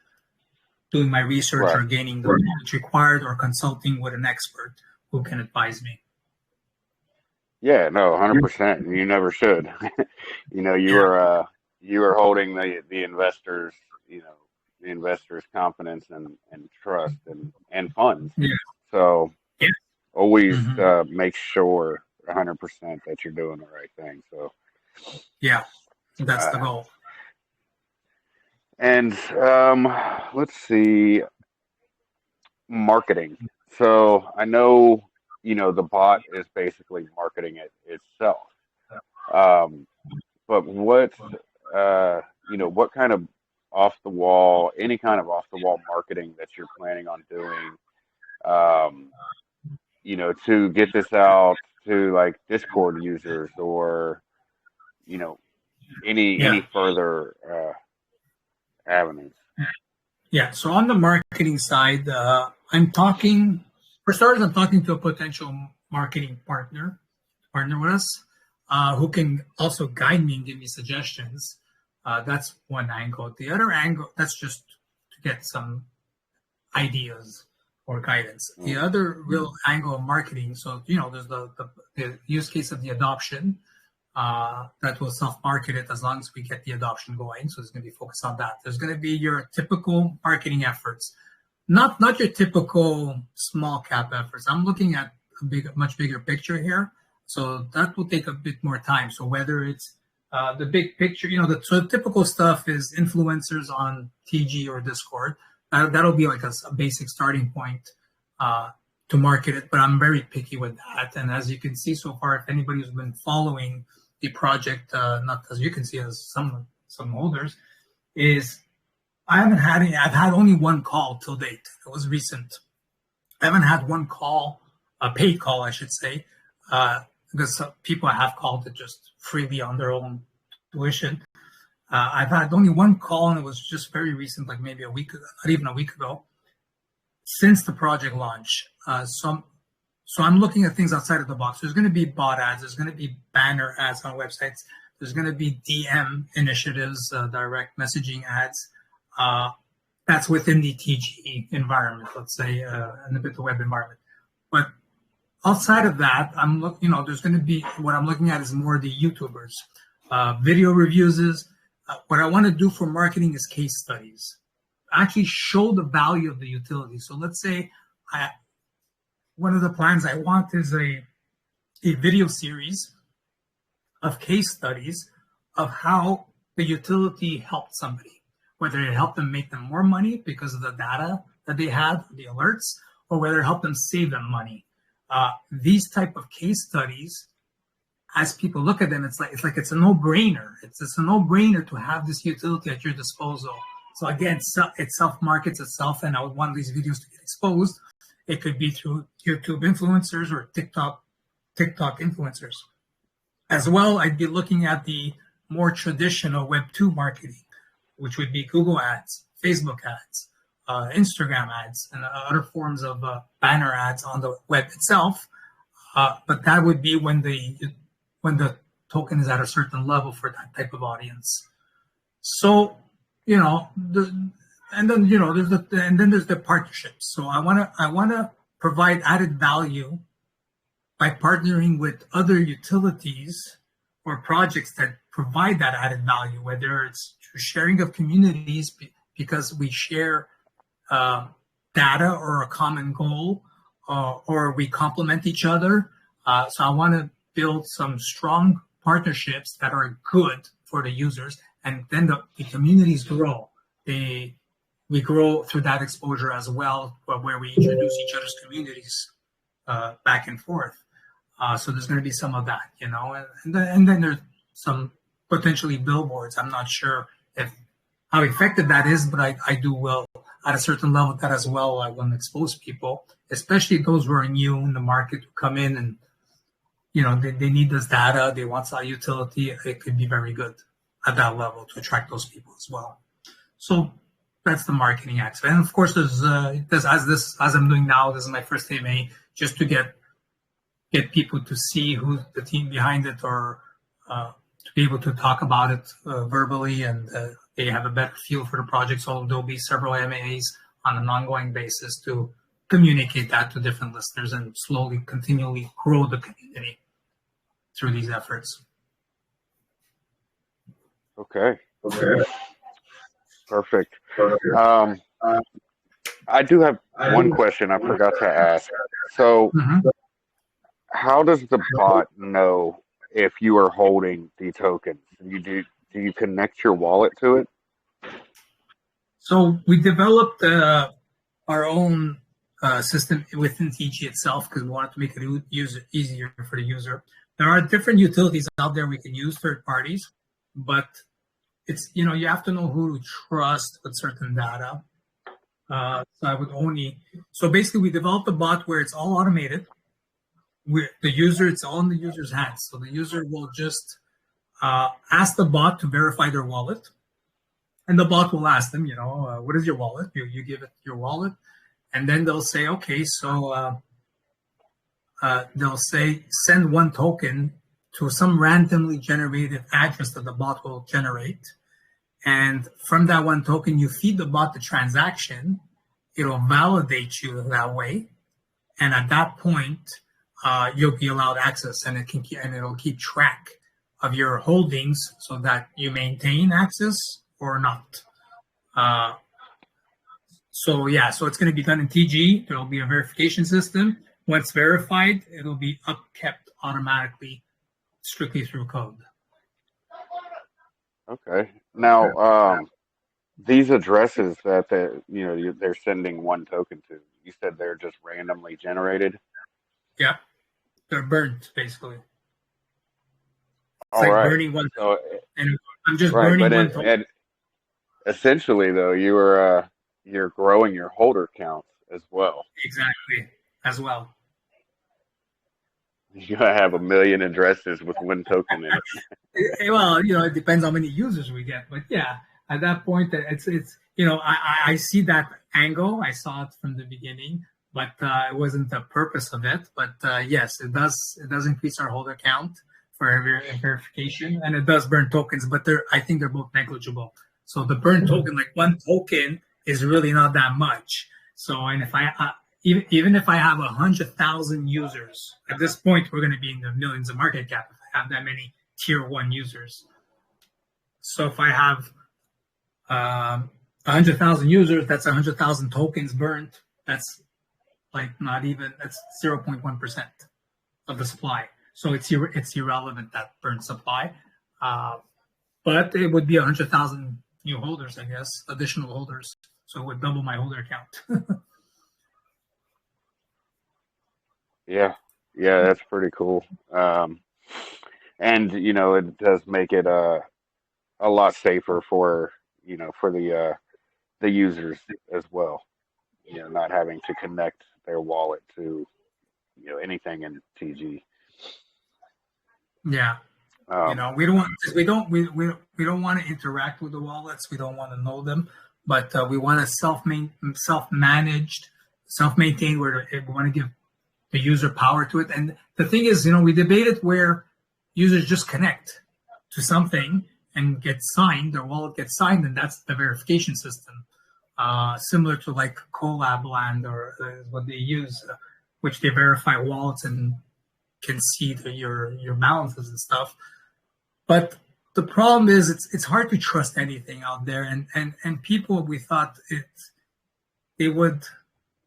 doing my research or gaining the knowledge required or consulting with an expert who can advise me. Yeah, no, 100%. You never should. You know, you are holding the investors, you know, the investors' confidence and trust and funds. Yeah. So always make sure 100% that you're doing the right thing. So yeah, that's the goal. And let's see, marketing. So I know, you know, the bot is basically marketing it itself. But what, you know, what kind of any kind of off the wall marketing that you're planning on doing, you know, to get this out to like Discord users or, you know, any further avenues? Yeah. So on the marketing side, I'm talking to a potential marketing partner with us, who can also guide me and give me suggestions. That's one angle. The other angle, that's just to get some ideas or guidance. The other real angle of marketing, so, you know, there's the use case of the adoption, that will self-market it as long as we get the adoption going. So it's going to be focused on that. There's going to be your typical marketing efforts, not your typical small cap efforts. I'm looking at much bigger picture here. So that will take a bit more time. So whether it's the big picture, you know, the typical stuff is influencers on TG or Discord. That'll be like a basic starting point to market it. But I'm very picky with that. And as you can see so far, if anybody who's been following the project, not as you can see as some holders, is I've had only one call till date. It was recent. I haven't had one call, a paid call, I should say, because people have called it just freely on their own tuition. I've had only one call, and it was just very recent, like maybe a week ago, not even a week ago, since the project launch. So I'm looking at things outside of the box. There's going to be bot ads. There's going to be banner ads on websites. There's going to be DM initiatives, direct messaging ads. That's within the TG environment, let's say, and a bit the web environment. But outside of that, there's going to be, what I'm looking at is more the YouTubers, video reviews. What I want to do for marketing is case studies. Actually show the value of the utility. So let's say one of the plans I want is a video series of case studies of how the utility helped somebody, whether it helped them make them more money because of the data that they had, the alerts, or whether it helped them save them money. These type of case studies, as people look at them, it's a no-brainer. It's a no-brainer to have this utility at your disposal. So again, it self-markets itself, and I would want these videos to get exposed. It could be through YouTube influencers or TikTok influencers. As well, I'd be looking at the more traditional Web 2 marketing, which would be Google ads, Facebook ads, Instagram ads, and other forms of banner ads on the web itself. But that would be when the token is at a certain level for that type of audience. So, there's the partnerships. So I want to provide added value by partnering with other utilities or projects that provide that added value, whether it's through sharing of communities because we share data or a common goal, or we complement each other. So I want to build some strong partnerships that are good for the users, and then the communities grow. We grow through that exposure as well, where we introduce each other's communities back and forth. So there's going to be some of that, and then there's some potentially billboards. I'm not sure how effective that is, but I do well at a certain level that as well. I want to expose people, especially those who are new in the market, who come in and they need this data. They want some utility. It could be very good at that level to attract those people as well. So that's the marketing aspect. And of course, there's as I'm doing now. This is my first AMA, just to get people to see who's the team behind it, or to be able to talk about it verbally, and they have a better feel for the project. So there'll be several AMAs on an ongoing basis to communicate that to different listeners and slowly, continually grow the community through these efforts. Okay. Perfect. I do have one question I forgot to ask. So, how does the bot know if you are holding the tokens? Do you connect your wallet to it? So we developed our own system within TG itself because we wanted to make it easier for the user. There are different utilities out there we can use, third parties, but it's you have to know who to trust with certain data. So basically we developed a bot where it's all automated. It's all in the user's hands. So the user will just ask the bot to verify their wallet, and the bot will ask them, what is your wallet? You give it your wallet, and then they'll say, okay, so they'll say send one token to some randomly generated address that the bot will generate. And from that one token, you feed the bot the transaction. It'll validate you that way. And at that point, you'll be allowed access, and it'll keep track of your holdings so that you maintain access or not. So it's going to be done in TG. There will be a verification system. Once verified, it'll be upkept automatically, strictly through code. Okay. Now, these addresses that they're sending one token to, you said they're just randomly generated? Yeah. They're burnt, basically. It's like burning one token. And I'm just burning one token. And essentially, though, you're growing your holder count as well. Exactly, as well. You have 1 million addresses with one token in it. Well, it depends how many users we get, but yeah, at that point, it's I see that angle. I saw it from the beginning, but it wasn't the purpose of it. But yes, it does increase our holder count for verification, and it does burn tokens. But I think they're both negligible. So the burn token, like one token, is really not that much. So, and if even if I have 100,000 users, at this point, we're going to be in the millions of market cap if I have that many tier 1 users. So if I have 100,000 users, that's 100,000 tokens burnt. That's that's 0.1% of the supply. So it's irrelevant, that burnt supply. but it would be 100,000 new holders, I guess, additional holders. So it would double my holder count. Yeah, yeah, that's pretty cool. And it does make it a lot safer for for the users as well. Not having to connect their wallet to anything in TG. Yeah. We don't want, because we don't want to interact with the wallets. We don't want to know them, but we want to self-managed, self-maintained, where we want to give the user power to it. And the thing is, we debated where users just connect to something and get signed, their wallet gets signed, and that's the verification system, similar to like Collab Land or what they use, which they verify wallets and can see your balances and stuff. But the problem is it's hard to trust anything out there, and people, we thought they would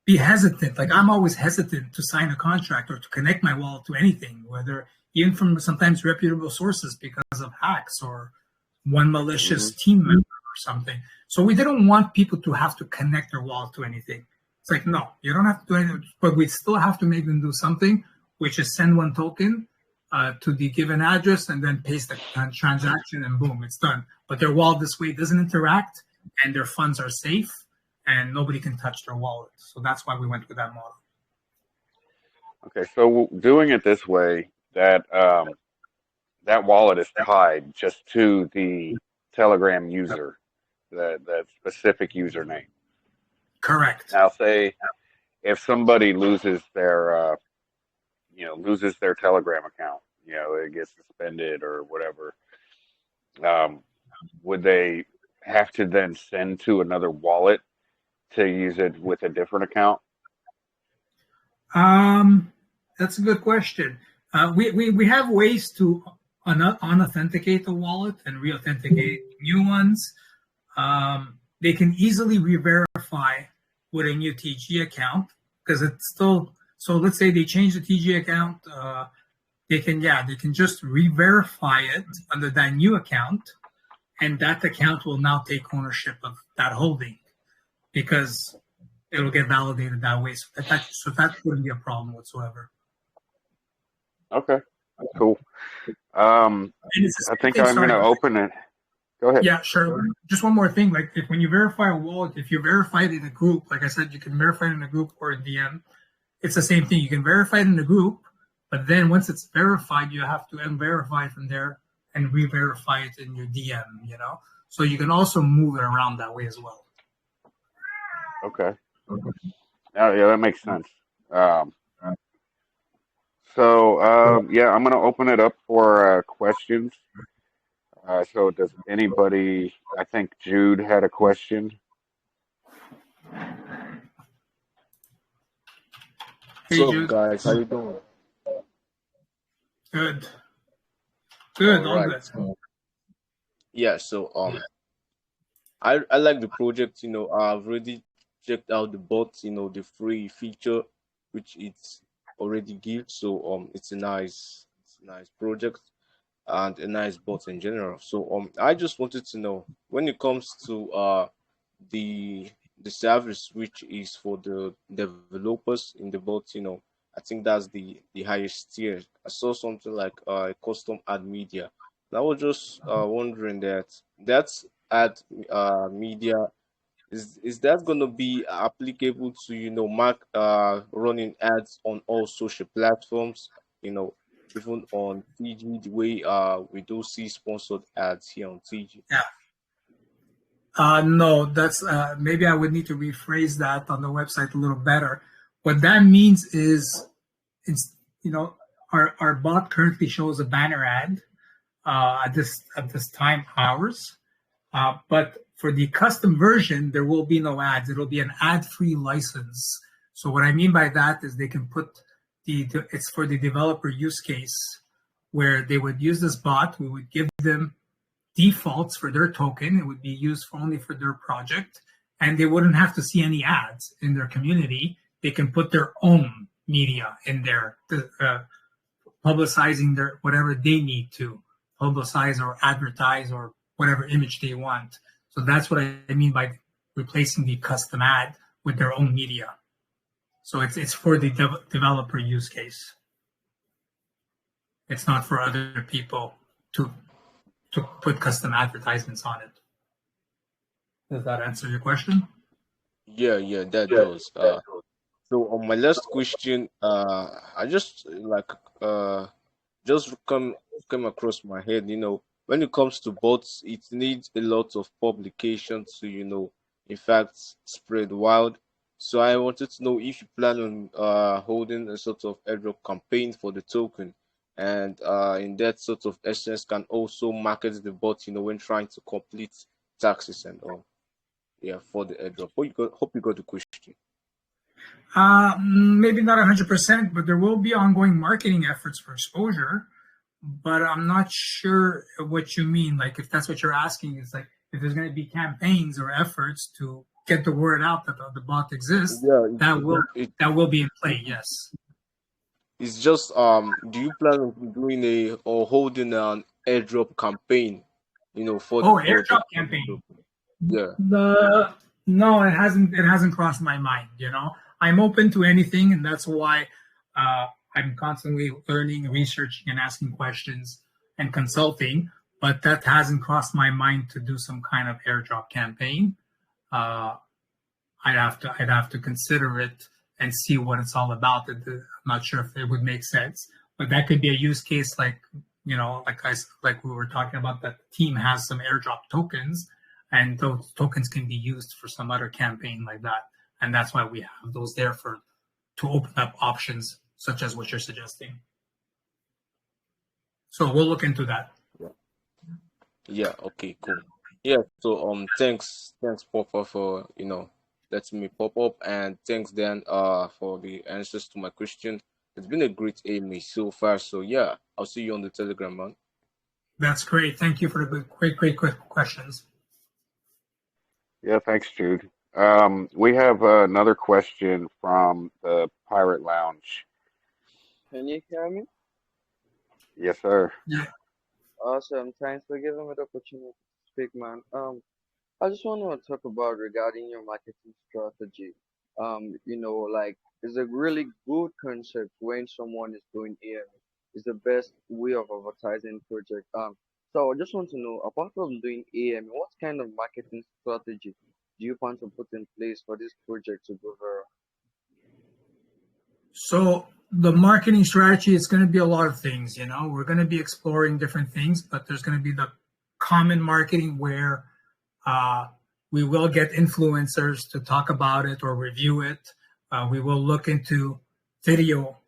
be hesitant. Like, I'm always hesitant to sign a contract or to connect my wallet to anything, whether even from sometimes reputable sources, because of hacks or one malicious team member or something. So we didn't want people to have to connect their wallet to anything. It's like, no, you don't have to do anything, but we still have to make them do something, which is send one token to the given address and then paste the transaction, and boom, it's done. But their wallet this way doesn't interact, and their funds are safe, and nobody can touch their wallet. So that's why we went with that model. Okay, so doing it this way, that that wallet is tied just to the Telegram user, that specific username. Correct. Now, say if somebody loses their Telegram account, it gets suspended or whatever, would they have to then send to another wallet to use it with a different account? That's a good question. We have ways to unauthenticate the wallet and re-authenticate new ones. They can easily re-verify with a new TG account, because it's still, so let's say they change the TG account, they can just re-verify it under that new account, and that account will now take ownership of that holding, because it'll get validated that way. So that wouldn't be a problem whatsoever. Okay, cool. I think I'm going to open it. Go ahead. Yeah, sure. Just one more thing. Like, when you verify a wallet, if you verify it in a group, like I said, you can verify it in a group or a DM. It's the same thing. You can verify it in a group, but then once it's verified, you have to unverify from there and re-verify it in your DM, So you can also move it around that way as well. Okay. Yeah, that makes sense. So I'm going to open it up for questions. So does anybody, I think Jude had a question. Hey, Jude. Guys, how you doing? Good. All right. Good. Yeah, so I like the project. I've already checked out the bot, the free feature which it's already gives. So it's a nice project and a nice bot in general. So I just wanted to know, when it comes to the service which is for the developers in the bot, I think that's the highest tier. I saw something like custom ad media. And I was just wondering that ad media, is that going to be applicable to mark running ads on all social platforms, even on TG, the way we do see sponsored ads here on TG? Yeah. No, that's maybe I would need to rephrase that on the website a little better. What that means is, it's our bot currently shows a banner ad at this time hours, but for the custom version there will be no ads. It'll be an ad-free license. So what I mean by that is they can put it's for the developer use case, where they would use this bot. We would give them defaults for their token. It would be used only for their project, and they wouldn't have to see any ads in their community. They can put their own media in there, publicizing their whatever they need to publicize or advertise or whatever image they want. So that's what I mean by replacing the custom ad with their own media. So it's for the developer use case. It's not for other people to put custom advertisements on it. Does that answer your question? Yeah, that does. So on my last question, I just just come across my head. When it comes to bots, it needs a lot of publications to in fact, spread wild. So I wanted to know if you plan on holding a sort of airdrop campaign for the token, and in that sort of essence, can also market the bot, when trying to complete taxes and all. Yeah, for the airdrop. Hope you got the question. Maybe not 100%, but there will be ongoing marketing efforts for exposure. But I'm not sure what you mean. Like, if that's what you're asking, it's like if there's going to be campaigns or efforts to get the word out that the bot exists, that will be in play. Yes. It's just do you plan on doing or holding an airdrop campaign? For the airdrop campaign. Yeah. No, it hasn't crossed my mind. I'm open to anything, and that's why I'm constantly learning, researching, and asking questions and consulting. But that hasn't crossed my mind to do some kind of airdrop campaign. I'd have to consider it and see what it's all about. I'm not sure if it would make sense, but that could be a use case, like we were talking about. That the team has some airdrop tokens, and those tokens can be used for some other campaign like that. And that's why we have those there to open up options such as what you're suggesting. So we'll look into that. Yeah. Okay. Cool. Yeah. So thanks, Poppa, for letting me pop up, and thanks Dan for the answers to my question. It's been a great AMA so far. So yeah, I'll see you on the Telegram, man. That's great. Thank you for the great questions. Yeah, thanks, Jude. We have another question from the Pirate Lounge. Can you hear me? Yes, sir. Yeah. Awesome. Thanks for giving me the opportunity to speak, man. I just want to talk about regarding your marketing strategy. Like it's a really good concept when someone is doing AM. It's the best way of advertising project. So I just want to know, apart from doing AM, what kind of marketing strategy do you plan to put in place for this project to go viral? So the marketing strategy is going to be a lot of things. We're going to be exploring different things, but there's going to be the common marketing where we will get influencers to talk about it or review it. We will look into video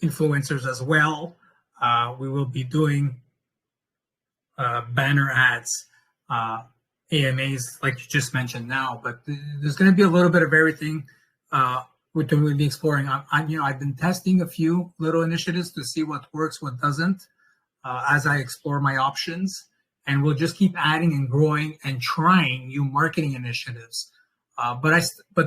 influencers as well. We will be doing banner ads, AMAs, like you just mentioned now. But there's going to be a little bit of everything. We'll be exploring. I've been testing a few little initiatives to see what works, what doesn't, as I explore my options. And we'll just keep adding and growing and trying new marketing initiatives. But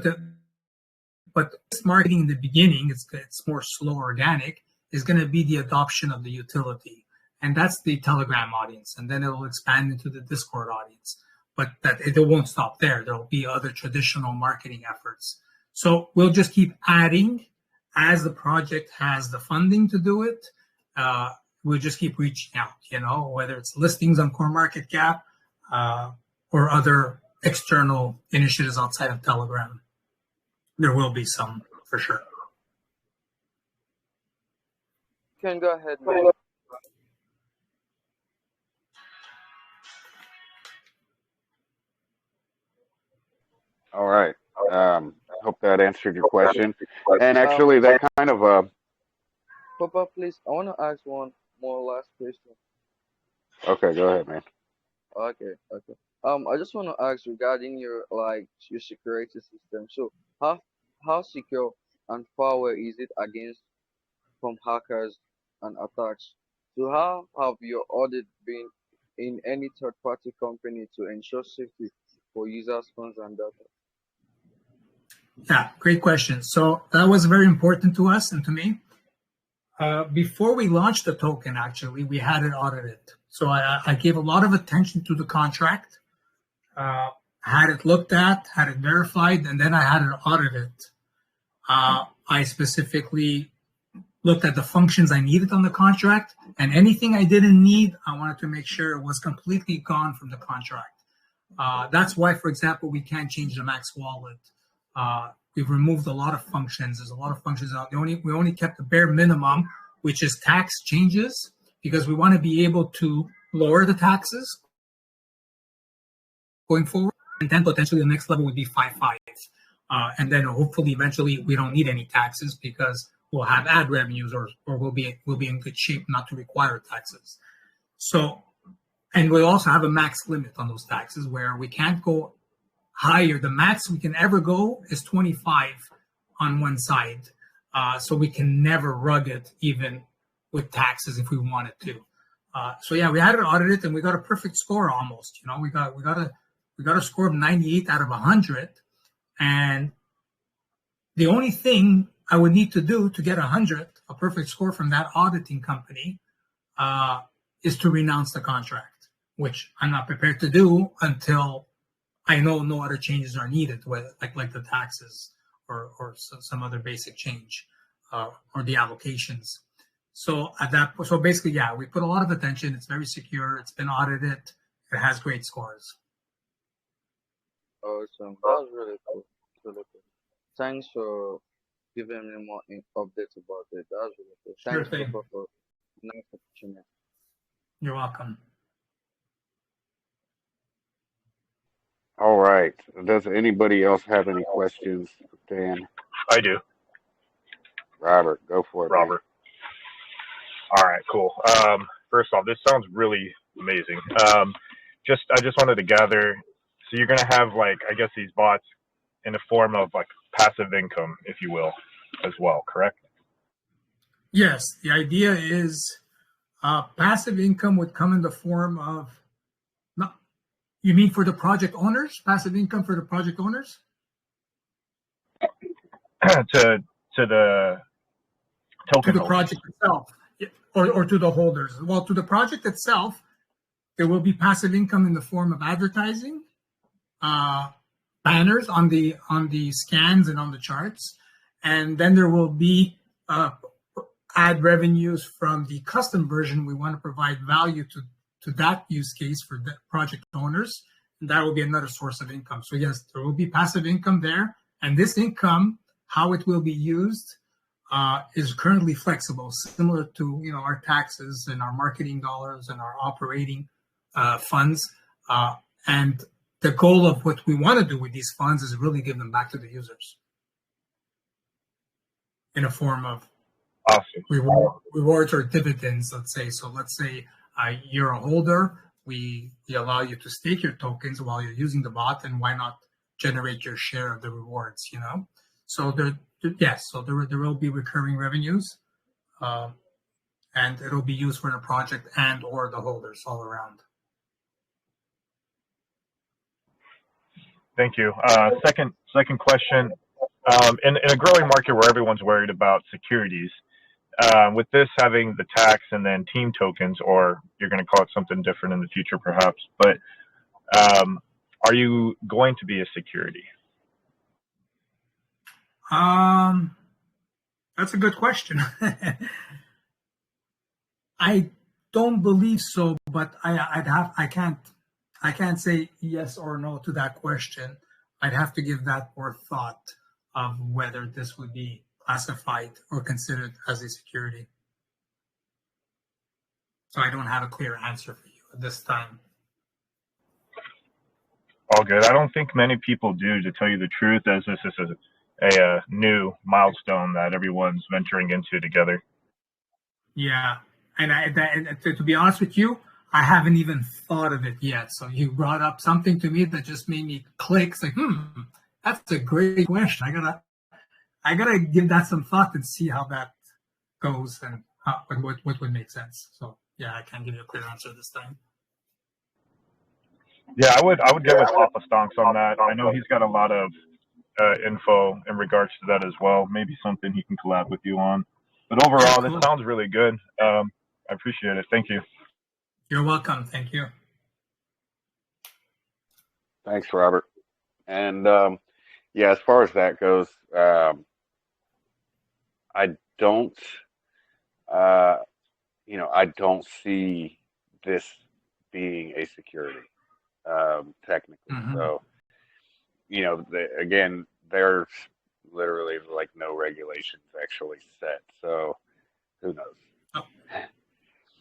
this marketing in the beginning, it's more slow, organic, is going to be the adoption of the utility. And that's the Telegram audience. And then it will expand into the Discord audience. But it won't stop there. There will be other traditional marketing efforts. So we'll just keep adding as the project has the funding to do it. We'll just keep reaching out, whether it's listings on CoreMarketCap or other external initiatives outside of Telegram. There will be some for sure. You can go ahead, man. All right. Hope that answered your question. And actually, that kind of Poppa, please, I want to ask one more last question. Okay, go ahead, man. Okay. I just want to ask regarding your security system. So how secure and far away is it against from hackers and attacks? So how have your audit been in any third-party company to ensure safety for users' funds and data? Yeah, great question. So that was very important to us and to me. Before we launched the token, actually, we had it audited. So I gave a lot of attention to the contract, had it looked at, had it verified, and then I had it audited. I specifically looked at the functions I needed on the contract, and anything I didn't need, I wanted to make sure it was completely gone from the contract. That's why, for example, we can't change the max wallet. We've removed a lot of functions. There's a lot of functions out. We only kept the bare minimum, which is tax changes, because we want to be able to lower the taxes going forward. And then potentially the next level would be 5.5. And then hopefully eventually we don't need any taxes because we'll have ad revenues or we'll be in good shape not to require taxes. So, and we'll also have a max limit on those taxes where we can't go higher. The max we can ever go is 25 on one side. So we can never rug it even with taxes if we wanted to. So yeah, we had it audited and we got a perfect score almost. You know, we got a score of 98 out of 100. And the only thing I would need to do to get 100, a perfect score from that auditing company, is to renounce the contract, which I'm not prepared to do until I know no other changes are needed, like the taxes or some other basic change or the allocations. So so basically, yeah, we put a lot of attention. It's very secure. It's been audited. It has great scores. Awesome. That was really cool. Really cool. Thanks for giving me more updates about it. That was really cool. Sure Thanks thing. for nice opportunity. You're welcome. All right. Does anybody else have any questions, Dan? I do. Robert, go for it. Robert. All right, cool. First off, this sounds really amazing. I just wanted to gather. So you're gonna have I guess these bots in the form of passive income, if you will, as well, correct? Yes, the idea is passive income would come in the form of. You mean for the project owners? Passive income for the project owners? to the token to the project itself, or to the holders. Well, to the project itself, there will be passive income in the form of advertising, banners on the scans and on the charts, and then there will be ad revenues from the custom version. We want to provide value to that use case for the project owners, and that will be another source of income. So yes, there will be passive income there, and this income, how it will be used, is currently flexible, similar to our taxes and our marketing dollars and our operating funds. And the goal of what we want to do with these funds is really give them back to the users in a form of awesome rewards or dividends, let's say. So let's say you're a holder. We allow you to stake your tokens while you're using the bot, and why not generate your share of the rewards? So there will be recurring revenues, and it'll be used for the project and or the holders all around. Thank you. Second question. In a growing market where everyone's worried about securities, with this having the tax and then team tokens, or you're going to call it something different in the future perhaps, but are you going to be a security? That's a good question. I don't believe so, but I can't say yes or no to that question. I'd have to give that more thought of whether this would be classified or considered as a security. So I don't have a clear answer for you at this time. All good. I don't think many people do, to tell you the truth, as this is a new milestone that everyone's venturing into together. Yeah, and to be honest with you, I haven't even thought of it yet. So you brought up something to me that just made me click. It's like, that's a great question. I gotta give that some thought and see how that goes and what would make sense. So yeah, I can't give you a clear answer this time. Yeah, I would get with Poppa Stonks on that. I know he's got a lot of info in regards to that as well. Maybe something he can collab with you on. But overall, Cool. this sounds really good. I appreciate it. Thank you. You're welcome. Thank you. Thanks, Robert. And yeah, as far as that goes, I don't, uh, I don't see this being a security, technically. Mm-hmm. So, again, there's literally like no regulations actually set. So who knows? Oh.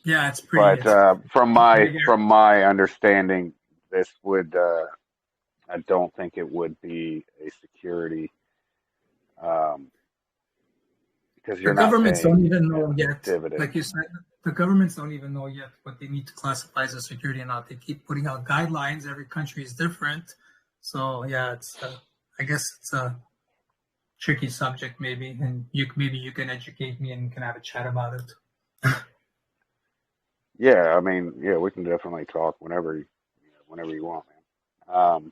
Yeah, it's pretty. But from my understanding, this would I don't think it would be a security because you're The not governments paying don't even know yet. dividends. Like you said, the governments don't even know yet what they need to classify as a security or not. They keep putting out guidelines. Every country is different. So yeah, it's I guess it's a tricky subject maybe, and maybe you can educate me and can have a chat about it. Yeah, I mean, yeah, we can definitely talk whenever you want, man.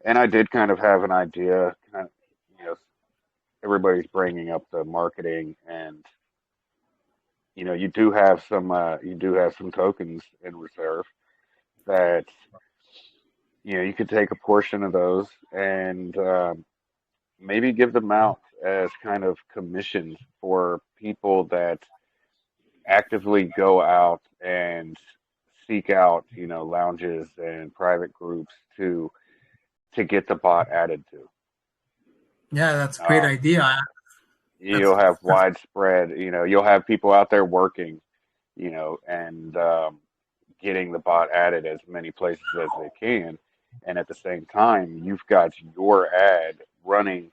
And I did kind of have an idea. Kind of, everybody's bringing up the marketing, and you do have some tokens in reserve that you could take a portion of those and maybe give them out as kind of commissions for people that actively go out and seek out lounges and private groups to get the bot added to. Yeah, that's a great idea. You'll have widespread, you'll have people out there working, and getting the bot added as many places as they can. And at the same time, you've got your ad running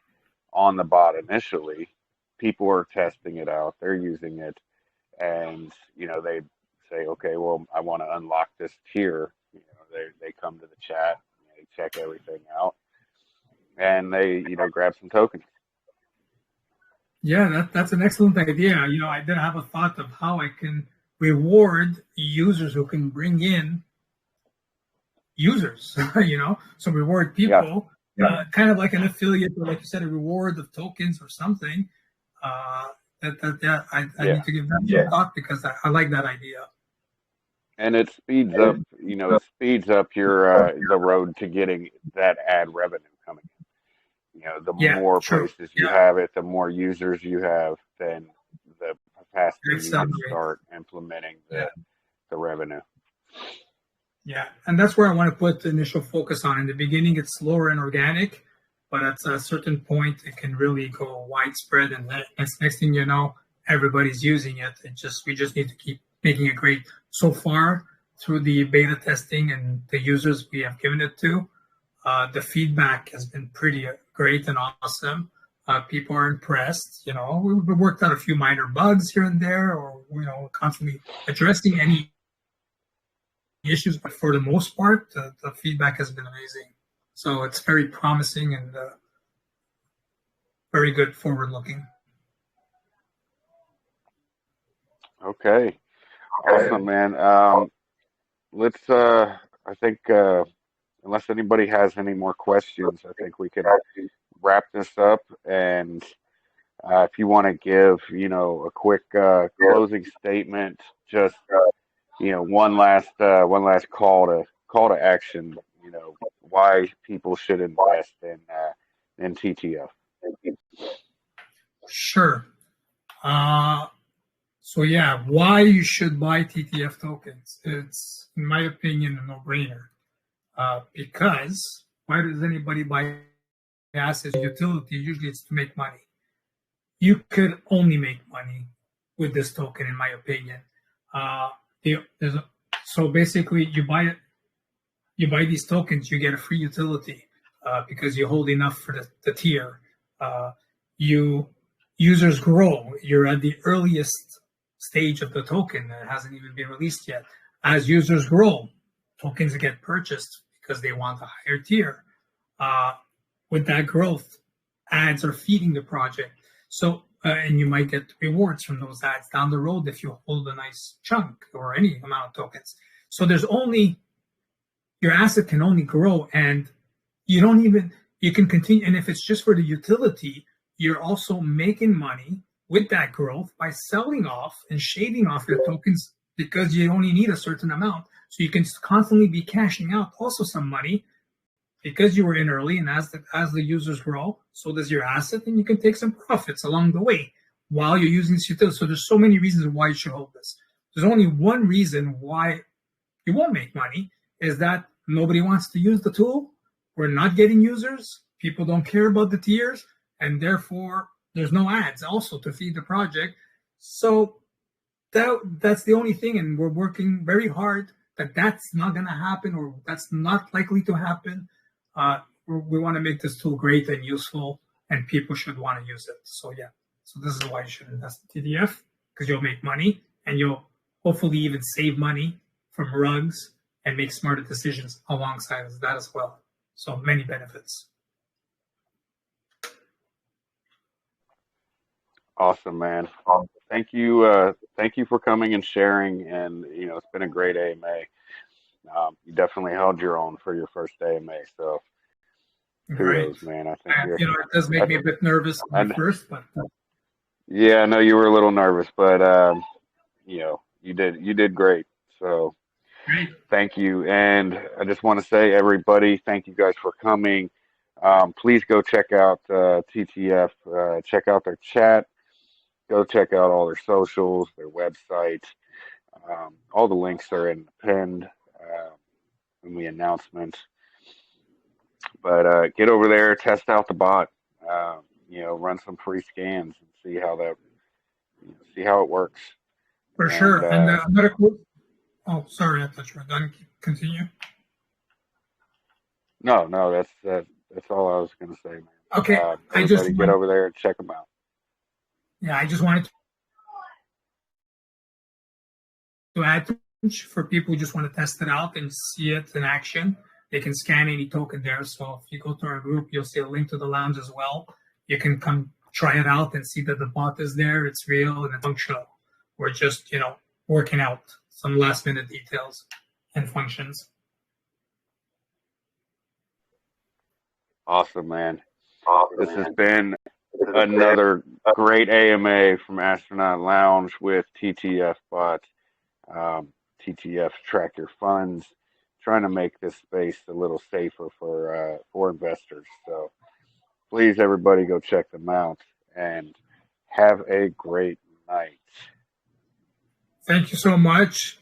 on the bot initially. People are testing it out, they're using it, and they say, okay, well, I want to unlock this tier. They come to the chat, they check everything out, and they grab some tokens. Yeah, that's an excellent idea. I did have a thought of how I can reward users who can bring in users. So reward people, kind of like an affiliate, or like you said, a reward of tokens or something. I need to give that some thought because I like that idea. And it speeds up, your the road to getting that ad revenue coming in. The more places you have it, the more users you have, then the faster you can start implementing the revenue. Yeah, and that's where I want to put the initial focus on. In the beginning, it's slower and organic, but at a certain point, it can really go widespread. And next thing you know, everybody's using it. We just need to keep making it great. So far, through the beta testing and the users we have given it to, the feedback has been pretty great and awesome. People are impressed. We've worked out a few minor bugs here and there, or constantly addressing any issues. But for the most part, the feedback has been amazing. So it's very promising and very good, forward-looking. Okay, awesome, man. Let's. I think. Unless anybody has any more questions, I think we can wrap this up. And if you want to give, a quick closing statement, just one last call to action. Why people should invest in TTF. Sure. So yeah, why you should buy TTF tokens? It's, in my opinion, a no-brainer. Because why does anybody buy assets utility? Usually it's to make money. You could only make money with this token, in my opinion. So basically, you buy these tokens, you get a free utility because you hold enough for the tier. Users grow. You're at the earliest stage of the token that hasn't even been released yet. As users grow, tokens get purchased because they want a higher tier. With that growth, ads are feeding the project. So, and you might get rewards from those ads down the road if you hold a nice chunk or any amount of tokens. So your asset can only grow, and you can continue. And if it's just for the utility, you're also making money with that growth by selling off and shaving off your tokens because you only need a certain amount. So you can constantly be cashing out also some money because you were in early, and as the users grow, so does your asset, and you can take some profits along the way while you're using this utility. So there's so many reasons why you should hold this. There's only one reason why you won't make money, is that nobody wants to use the tool. We're not getting users. People don't care about the tiers, and therefore there's no ads also to feed the project. So that's the only thing, and we're working very hard that's not going to happen, or that's not likely to happen. We want to make this tool great and useful, and people should want to use it. So yeah, so this is why you should invest in TTF, because you'll make money, and you'll hopefully even save money from rugs and make smarter decisions alongside of that as well. So many benefits. Awesome, man. Thank you. Thank you for coming and sharing. And, it's been a great AMA. You definitely held your own for your first AMA. So kudos, man. I think it does make me a bit nervous at first, but yeah, I know you were a little nervous, but you did great. So thank you. And I just want to say, everybody, thank you guys for coming. Please go check out TTF. Check out their chat. Go check out all their socials, their website. All the links are in the pinned in the announcement. But get over there, test out the bot. Run some free scans and see how it works. For sure. And another quote. Oh, sorry, I thought you were done. Continue. No, that's all I was going to say, man. Okay, I just get over there and check them out. Yeah, I just wanted to add for people who just want to test it out and see it in action. They can scan any token there. So if you go to our group, you'll see a link to the lounge as well. You can come try it out and see that the bot is there. It's real and it's functional. We're just, working out some last minute details and functions. Awesome, man. This has been another great AMA from Astronaut Lounge with TTF Bot. TTF Track Your Funds, trying to make this space a little safer for investors. So please, everybody, go check them out and have a great night. Thank you so much.